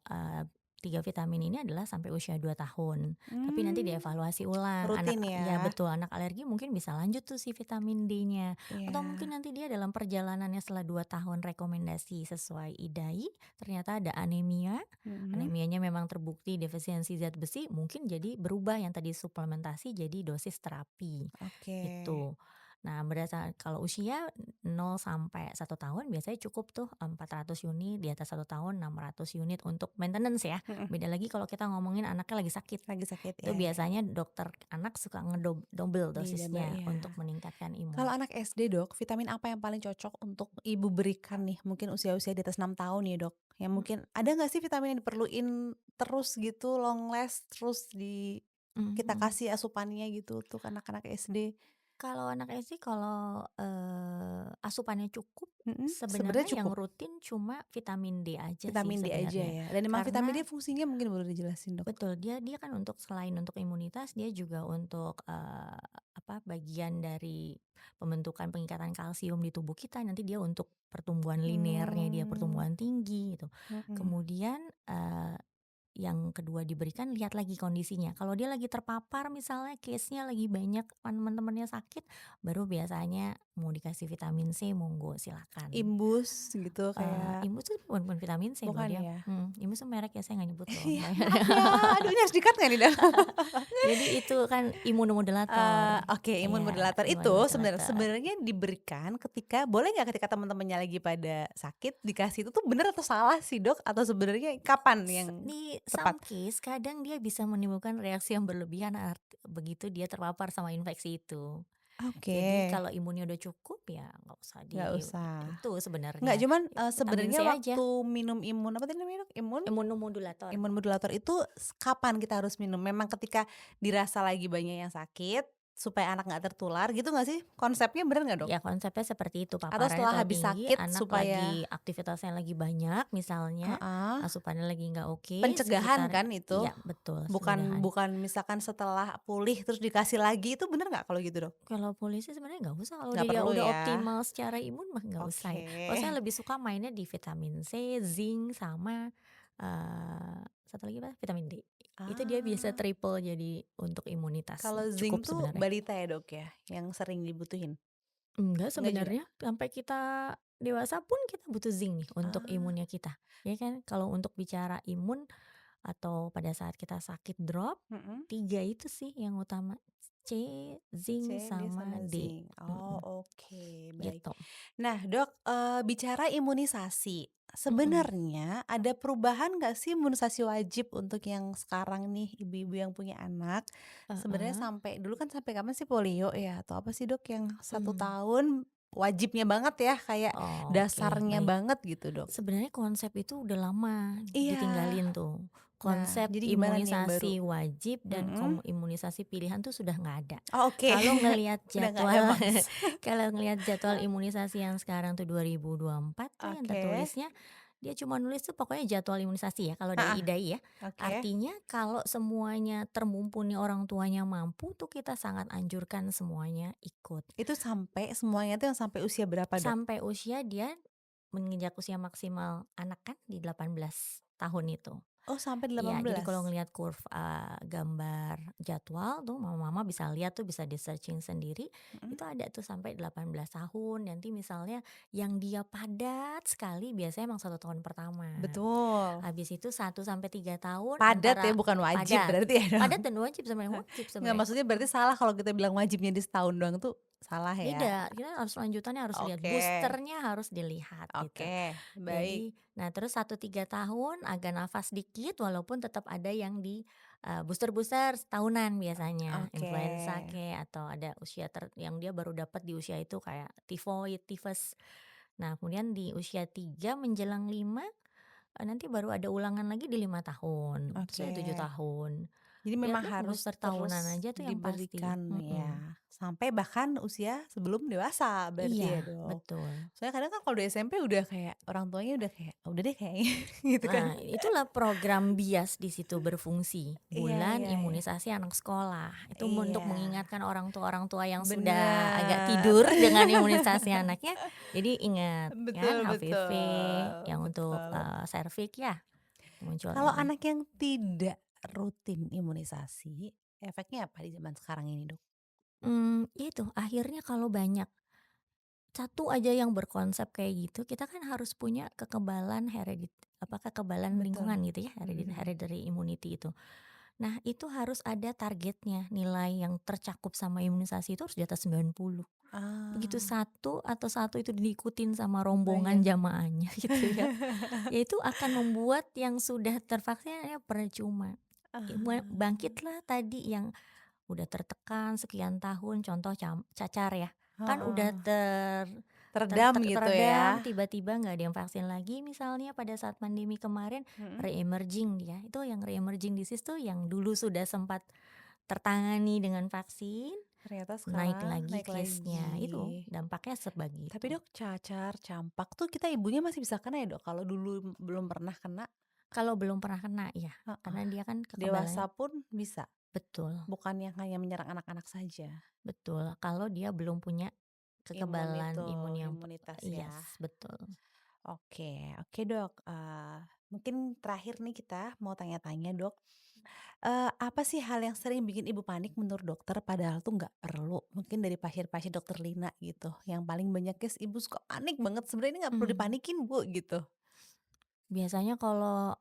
3 vitamin ini adalah sampai usia 2 tahun. Tapi nanti Mmm, dievaluasi ulang, anak rutin ya? ya betul, anak alergi mungkin bisa lanjut tuh si vitamin D-nya. Atau mungkin Iya, nanti dia dalam perjalanannya setelah 2 tahun rekomendasi sesuai IDAI, ternyata ada anemia, mhm. anemianya memang terbukti defisiensi zat besi, mungkin jadi berubah yang tadi suplementasi jadi dosis terapi. Oke, Gitu. Nah, berdasar kalau usia 0 sampai 1 tahun biasanya cukup tuh 400 unit, di atas 1 tahun 600 unit untuk maintenance ya. mhm, Beda lagi kalau kita ngomongin anaknya lagi sakit. lagi sakit, Itu ya ya, biasanya dokter anak suka double di-double dosisnya iya. untuk meningkatkan Kalau imun. anak SD, Dok, vitamin apa yang paling cocok untuk ibu berikan nih, mungkin usia-usia di atas 6 tahun ya, Dok? Yang M mungkin ada nggak sih vitamin yang diperluin terus gitu, long last, terus kita mhm. kasih asupannya gitu untuk anak-anak SD? Kalau anak SD kalau, asupannya cukup, Mhm, sebenarnya sebenarnya yang cukup? rutin cuma vitamin D aja sih Vitamin D aja sebenarnya. ya? Dan emang vitamin Karena D fungsinya mungkin boleh dijelasin, Dok? betul, dia kan untuk selain untuk imunitas, dia juga untuk, bagian dari pembentukan pengikatan kalsium di tubuh kita, nanti dia untuk pertumbuhan linearnya dia Mmm, pertumbuhan tinggi gitu. mhm. Kemudian, yang kedua diberikan, lihat lagi kondisinya. Kalau dia lagi terpapar misalnya case-nya lagi banyak, teman-temannya sakit, baru biasanya mau dikasih vitamin C, monggo silakan. Imbus gitu kayak Imbus tuh bukan vitamin C loh bukan dia, ya? Imbus tuh merek ya, saya nggak nyebut loh. Iya, maaf ya, aduh ini harus di-cut nggak nih, Dok? Jadi itu kan imunomodulator, Oke, imun ya modulator itu imunomodulator. sebenarnya diberikan ketika boleh nggak ketika teman-temannya lagi pada sakit dikasih itu tuh bener atau salah sih, Dok? Atau sebenarnya kapan yang Di tepat? some case kadang dia bisa menimbulkan reaksi yang berlebihan begitu dia terpapar sama infeksi itu. Oke, Jadi kalau imunnya udah cukup ya nggak usah nggak di usah. itu Nggak, sebenarnya, cuman, vitamin sebenarnya C aja, waktu minum apa tadi namanya, Dok? imunomodulator. Imun modulator itu kapan kita harus minum? Memang ketika dirasa lagi banyak yang sakit, supaya anak nggak tertular gitu nggak sih? Konsepnya bener nggak, Dok? Ya konsepnya seperti itu, Atau paparannya setelah terlalu habis tinggi, sakit anak supaya lagi aktivitasnya lagi banyak misalnya, heeh, asupannya lagi nggak oke, pencegahan sekitar kan itu? iya betul, Bukan pencegahan. bukan misalkan setelah pulih terus dikasih lagi, itu bener nggak kalau gitu, Dok? Kalau polisi sebenarnya nggak usah, kalau Nggak dia perlu udah ya? optimal secara imun mah nggak usah ya. Oke. Kalau saya lebih suka mainnya di vitamin C, zinc, sama, satu lagi apa, vitamin D. Itu dia bisa Ah, triple jadi untuk imunitas, kalau cukup zinc tuh sebenarnya. balita ya, Dok, ya? Yang sering dibutuhin? Enggak Enggak juga? sebenarnya, sampai kita dewasa pun kita butuh zinc nih untuk Ah, imunnya kita, ya kan. Kalau untuk bicara imun atau pada saat kita sakit drop, mhm. 3 itu sih yang utama, C, zinc, C, D, sama sama D, zinc. Oh, mhm, oke, baik. gitu. Nah, Dok, bicara imunisasi, Mhm, sebenarnya ada perubahan nggak sih imunisasi wajib untuk yang sekarang nih, ibu-ibu yang punya anak? Sebenarnya heeh, sampai dulu kan sampai kapan sih polio ya? Atau apa sih, Dok, yang 1 mmm. tahun wajibnya banget ya, kayak Oke, dasarnya baik. banget gitu, Dok? Sebenarnya konsep itu udah lama Iya. ditinggalin tuh. Nah, Konsep jadi gimana nih yang baru? imunisasi wajib dan Mhm. imunisasi pilihan tuh sudah nggak ada. Oh, oke. Kalau ngelihat Udah nggak ada, jadwal Mas. kalau ngelihat jadwal imunisasi yang sekarang tuh 2024 tuh yang Oke. tertulisnya, dia cuma nulis tuh pokoknya jadwal imunisasi ya kalau dari Heeh, IDAI ya. oke. Artinya kalau semuanya termumpuni orang tuanya mampu tuh kita sangat anjurkan semuanya ikut. Itu sampai semuanya tuh yang sampai usia berapa, Dok? Sampai usia dia menginjak usia maksimal anak kan di 18 tahun itu. Oh, sampai delapan Iya, jadi belas. kalau ngelihat gambar jadwal tuh mama-mama bisa lihat tuh, bisa di-searching sendiri, Mhm. itu ada tuh sampai 18 tahun. Nanti misalnya yang dia padat sekali biasanya emang 1 tahun pertama. Betul. Habis itu 1 sampai 3 tahun Padat ya, antara bukan wajib padat. berarti ya dong? Padat dan wajib sebenarnya, wajib Nggak, sebenarnya. maksudnya berarti salah kalau kita bilang wajibnya di setahun doang tuh salah ya? Beda, kita harus lanjutannya harus lihat, Oke, boosternya harus dilihat gitu. oke, baik. Jadi, nah terus 1 3 tahun agak nafas dikit walaupun tetap ada yang di, booster-booster setahunan biasanya, Oke. influenza kayak atau ada usia yang dia baru dapat di usia itu kayak tifoid, tifus. Nah kemudian di usia 3 menjelang 5 nanti baru ada ulangan lagi di 5 tahun, terus ya 7 Oke. tahun. Jadi Lihat memang deh harus booster tahunan terus aja tuh yang pasti, diberikan mhm. ya, sampai bahkan usia sebelum dewasa berarti ya, Iya, Dok? betul. Soalnya kadang kan kalau di SMP udah kayak orang tuanya udah kayak, "Ah, udah deh kayaknya," gitu kan. Nah, itulah program BIAS di situ berfungsi, Iya, Bulan iya, iya. Imunisasi Anak Sekolah. Itu untuk Iya, mengingatkan orang tua yang sudah agak bener. tidur dengan imunisasi anaknya. Jadi ingat kan Betul, HPV, betul, yang untuk, betul. serviks ya muncul Kalau lagi. anak yang tidak rutin imunisasi, efeknya apa di zaman sekarang ini, Dok? Itu akhirnya kalau banyak satu aja yang berkonsep kayak gitu, kita kan harus punya kekebalan kekebalan Betul. lingkungan gitu ya, Mhm, mhm. hereditary immunity itu. Nah, itu harus ada targetnya, nilai yang tercakup sama imunisasi itu harus di atas 90. Begitu Ah, satu itu diikutin sama rombongan banyak. jamaahnya gitu ya, ya itu akan membuat yang sudah tervaksin ya percuma. Ah, Bangkitlah tadi yang udah tertekan sekian tahun, contoh cacar ya, kan udah heeh. ter Teredam gitu teredam, ya? tiba-tiba nggak ada yang vaksin lagi misalnya pada saat pandemi kemarin, Mhm. re-emerging dia. Itu yang re-emerging disease tuh yang dulu sudah sempat tertangani dengan vaksin, Ternyata naik sekarang lagi naik case-nya. Itu lagi. dampaknya Tapi, sebegitu. Dok, cacar, campak tuh kita ibunya masih bisa kena ya, Dok? Kalau dulu belum pernah kena Kalau belum pernah kena ya, heeh, karena dia kan dewasa kekebalannya pun bisa? betul, Bukan yang hanya menyerang anak-anak saja? betul. Kalau dia belum punya Imun kekebalan itu, imun yang imunitas ya? yes, betul. Oke, oke Dok, mungkin terakhir nih kita mau tanya-tanya Dok, apa sih hal yang sering bikin Ibu panik menurut dokter padahal tuh nggak perlu? Mungkin dari pasien-pasien Dokter Lina gitu, yang paling banyak case Ibu suka panik banget, sebenarnya ini nggak perlu Mmm, dipanikin Bu, gitu. biasanya kalau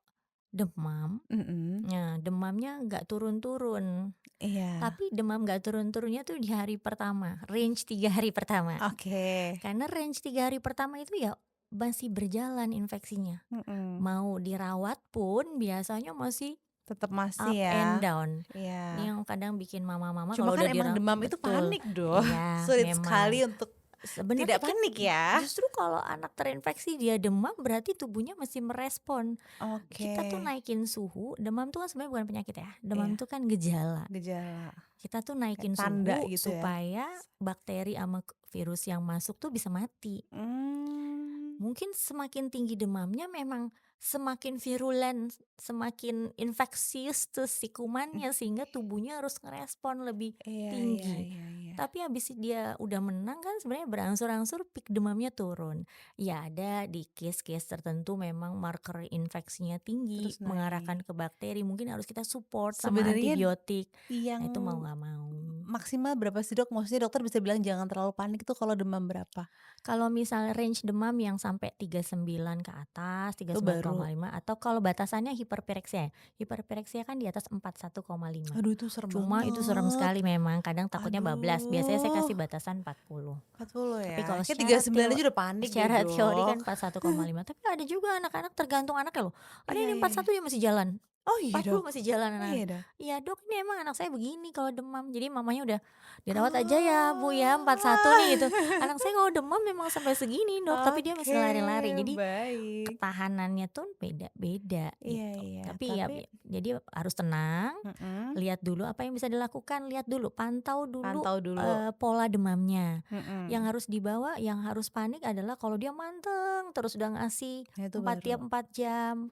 demam, Mhm, nah demamnya nggak turun-turun, iya, tapi demam nggak turun-turunnya tuh di hari pertama, range 3 hari pertama. oke, Karena range 3 hari pertama itu ya masih berjalan infeksinya. mhm, Mau dirawat pun biasanya masih tetep masih up ya, and down. iya. Ini yang kadang bikin mama-mama Cuma kalau kan udah emang demam itu betul, panik Dok, iya sulit memang. sekali untuk Sebenarnya tidak panik ya. justru kalau anak terinfeksi dia demam berarti tubuhnya masih merespon. Oke, Kita tuh naikin suhu, demam tuh kan sebenarnya bukan penyakit ya, demam iya, tuh kan gejala. gejala, Kita tuh kayak naikin tanda suhu gitu ya? supaya bakteri sama virus yang masuk tuh bisa mati. Mmm, Mungkin semakin tinggi demamnya memang semakin virulen, semakin infeksius tuh si mmm, kumannya sehingga tubuhnya harus ngerespon lebih iya iya tinggi. iya iya, Tapi habis dia udah menang kan sebenarnya berangsur-angsur peak demamnya turun. Ya ada di case-case tertentu memang marker infeksinya tinggi, terus naik. mengarahkan ke bakteri, mungkin harus kita support sama Sebenarnya antibiotik. yang Nah itu mau nggak mau. maksimal berapa sih Dok? Maksudnya dokter bisa bilang jangan terlalu panik tuh kalau demam berapa? Kalau misalnya range demam yang sampai 39 ke atas, tiga Itu sembilan baru, koma lima atau kalau batasannya hiperpireksia ya, hiperpireksia kan di atas 41,5. aduh itu serem Cuma itu serem banget, sekali memang, kadang takutnya bablas, biasanya saya aduh, kasih batasan 40. 40 Tapi ya? kalau Kayak 39 aja udah panik deh secara teori Dok. kan 41,5, tapi ada juga anak-anak tergantung anaknya loh, ada Iya yang iya iya. 41 dia masih jalan. Oh iya 40 Dok? masih jalan Oh anak. iya Dok? "Iya Dok, ini emang anak saya begini kalau demam." Jadi mamanya udah, "Dirawat aja ya Bu ya, 41 Ah. nih," gitu. "Anak saya kalau demam memang sampai segini Dok, tapi dia masih Oke, lari-lari." Jadi baik. ketahanannya tuh beda-beda Iya gitu. iya, Tapi ya tapi jadi harus tenang, mhm, lihat dulu apa yang bisa dilakukan, lihat dulu, pantau dulu, pantau dulu, pola demamnya. Yang mhm, harus dibawa, yang harus panik adalah kalau dia manteng terus udah ngasih nah itu 4 baru. tiap 4 jam.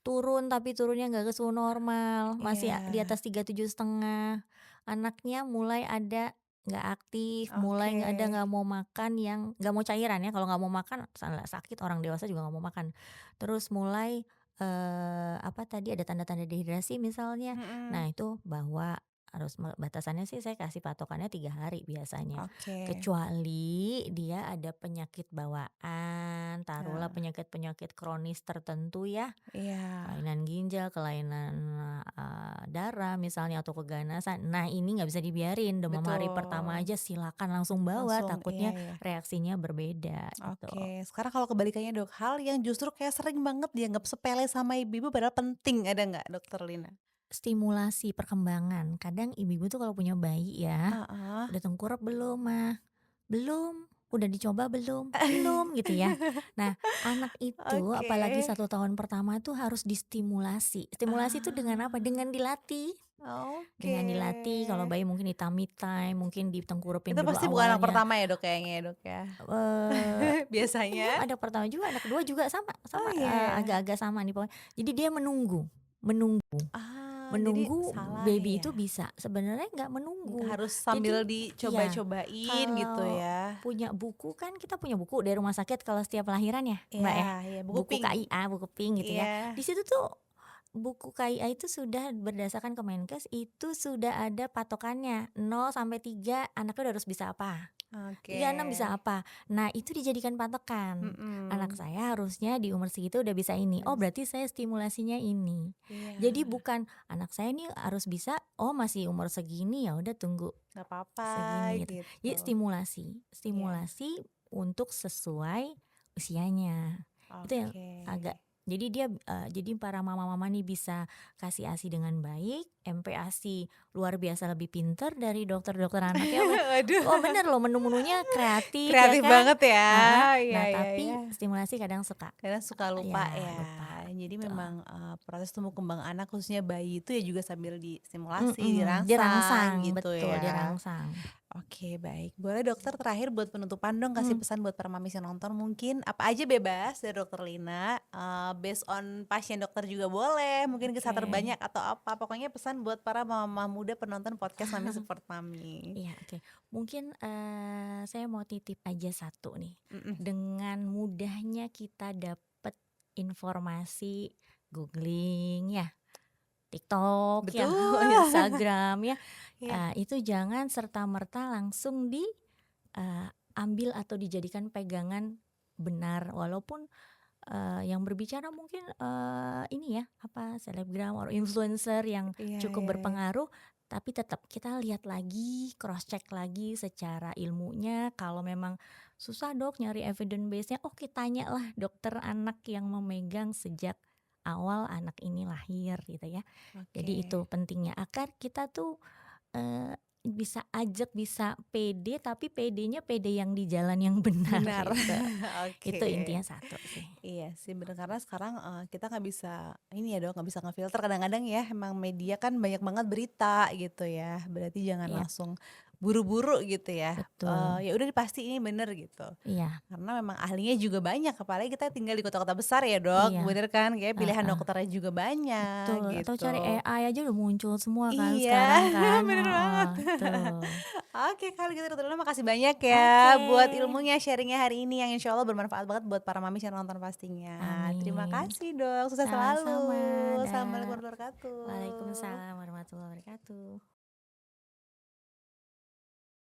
Turun tapi turunnya nggak ke suhu normal, masih di Iya, atas 37,5. Anaknya mulai ada nggak aktif, mulai oke, nggak ada nggak mau makan yang nggak mau cairan ya, kalau nggak mau makan salah sakit orang dewasa juga nggak mau makan. Terus mulai, apa tadi, ada tanda-tanda dehidrasi misalnya. mhm, Nah itu bawa, harus batasannya sih saya kasih patokannya 3 hari biasanya. oke, Kecuali dia ada penyakit bawaan, taruhlah nah, penyakit-penyakit kronis tertentu ya, iya, kelainan ginjal, kelainan, darah misalnya atau keganasan. Nah ini nggak bisa dibiarin, demam hari pertama betul, aja silakan langsung bawa, langsung iya takutnya iya, reaksinya berbeda gitu. oke. Sekarang kalau kebalikannya Dok, hal yang justru kayak sering banget dianggap sepele sama ibu-ibu padahal penting, ada nggak Dokter Lina? Stimulasi perkembangan, kadang ibu-ibu tuh kalau punya bayi ya, Heeh. "Udah tengkurap belum Mah? Belum. Udah dicoba belum? Belum," gitu ya. Nah, anak itu Oke, apalagi 1 tahun pertama tuh harus distimulasi. Stimulasi itu dengan apa? ah, Dengan dilatih. oke. Dengan dilatih, kalau bayi mungkin di tummy time, mungkin ditengkurupin Itu dulu pasti bukan anak awalnya. pertama ya Dok kayaknya ya Dok ya? Eee, Enggak, Biasanya? anak pertama juga, anak kedua juga sama Oh sama, iya ya? agak-agak sama nih pokoknya. Jadi dia menunggu menunggu Ah, jadi menunggu salah baby ya? itu bisa, sebenarnya nggak menunggu. Harus Jadi sambil iya, dicoba-cobain gitu kalau ya? punya buku kan kita punya buku dari rumah sakit kalau setiap lahiran ya, Iya Mbak, ya. iya, buku Buku pink? KIA, buku pink gitu ya. Iya, Di situ tuh buku KIA itu sudah berdasarkan Kemenkes itu sudah ada patokannya 0 sampai 3 anaknya udah harus bisa apa, oke. 3 6 bisa apa. Nah itu dijadikan patokan, anak Mhm, saya harusnya di umur segitu udah bisa ini, udah oh bisa berarti saya stimulasinya ini. Jadi iya, bukan anak saya nih harus bisa, oh masih umur segini ya udah tunggu nggak apa-apa segini gitu. gitu. Jadi stimulasi, Iya, stimulasi untuk sesuai usianya. Itu yang oke. agak, jadi dia, jadi para mama-mama nih bisa kasih ASI dengan baik, MPASI luar biasa lebih pinter dari dokter-dokter anak ya, Waduh, oh bener loh menu-menunya kreatif ya kreatif kan? banget ya. Heeh. Iya Nah iya iya. tapi stimulasi kadang suka, Kadang suka lupa ya ya. lupa Jadi gitu. memang, proses tumbuh kembang anak khususnya bayi itu ya juga sambil distimulasi, Dirangsang, dirangsang gitu betul ya. dirangsang. Oke baik, boleh dokter terakhir buat penutupan dong kasih Mmm. pesan buat para mamis yang nonton mungkin apa aja bebas dari dokter Lina, based on pasien dokter juga boleh, mungkin kisah Oke. terbanyak atau apa, pokoknya pesan pesan buat para mama muda penonton podcast Mami Support Mami? Iya, oke. Mungkin, saya mau titip aja satu nih, Mhm. dengan mudahnya kita dapet informasi, googling ya, TikTok ya, Betul. Instagram ya, Iya. itu jangan serta-merta langsung ambil atau dijadikan pegangan benar. Walaupun, yang berbicara mungkin, ini ya, selebgram or influencer yang Iya cukup iya iya. berpengaruh, tapi tetap kita lihat lagi, cross check lagi secara ilmunya. Kalau memang susah Dok nyari evidence base-nya, oke tanyalah dokter anak yang memegang sejak awal anak ini lahir gitu ya. Jadi Oke. itu pentingnya agar kita tuh, bisa ajak, bisa pede, tapi pedenya pede yang di jalan yang benar Benar. itu. Itu Oke. intinya satu sih. Iya sih bener, karena sekarang, kita nggak bisa ini ya Dok, nggak bisa ngefilter kadang-kadang ya, emang media kan banyak banget berita gitu ya, berarti jangan Iya, langsung buru-buru gitu ya, betul. ya udah pasti ini bener gitu. Iya Karena memang ahlinya juga banyak, apalagi kita tinggal di kota-kota besar ya Dok, iya, bener kan? Kayak pilihan heeh, dokternya juga banyak betul. Atau cari gitu. AI aja udah muncul semua kan Iya, sekarang kan, bener heeh, banget. tuh. Oke kalau gitu Dr. Luna makasih banyak Oke, ya buat ilmunya, sharing-nya hari ini yang insya Allah bermanfaat banget buat para mami yang nonton pastinya. Terima amin. kasih Dok, sukses selalu. Sama-sama, Assalamualaikum dah. warahmatullahi wabarakatuh. Waalaikumsalam warahmatullahi wabarakatuh.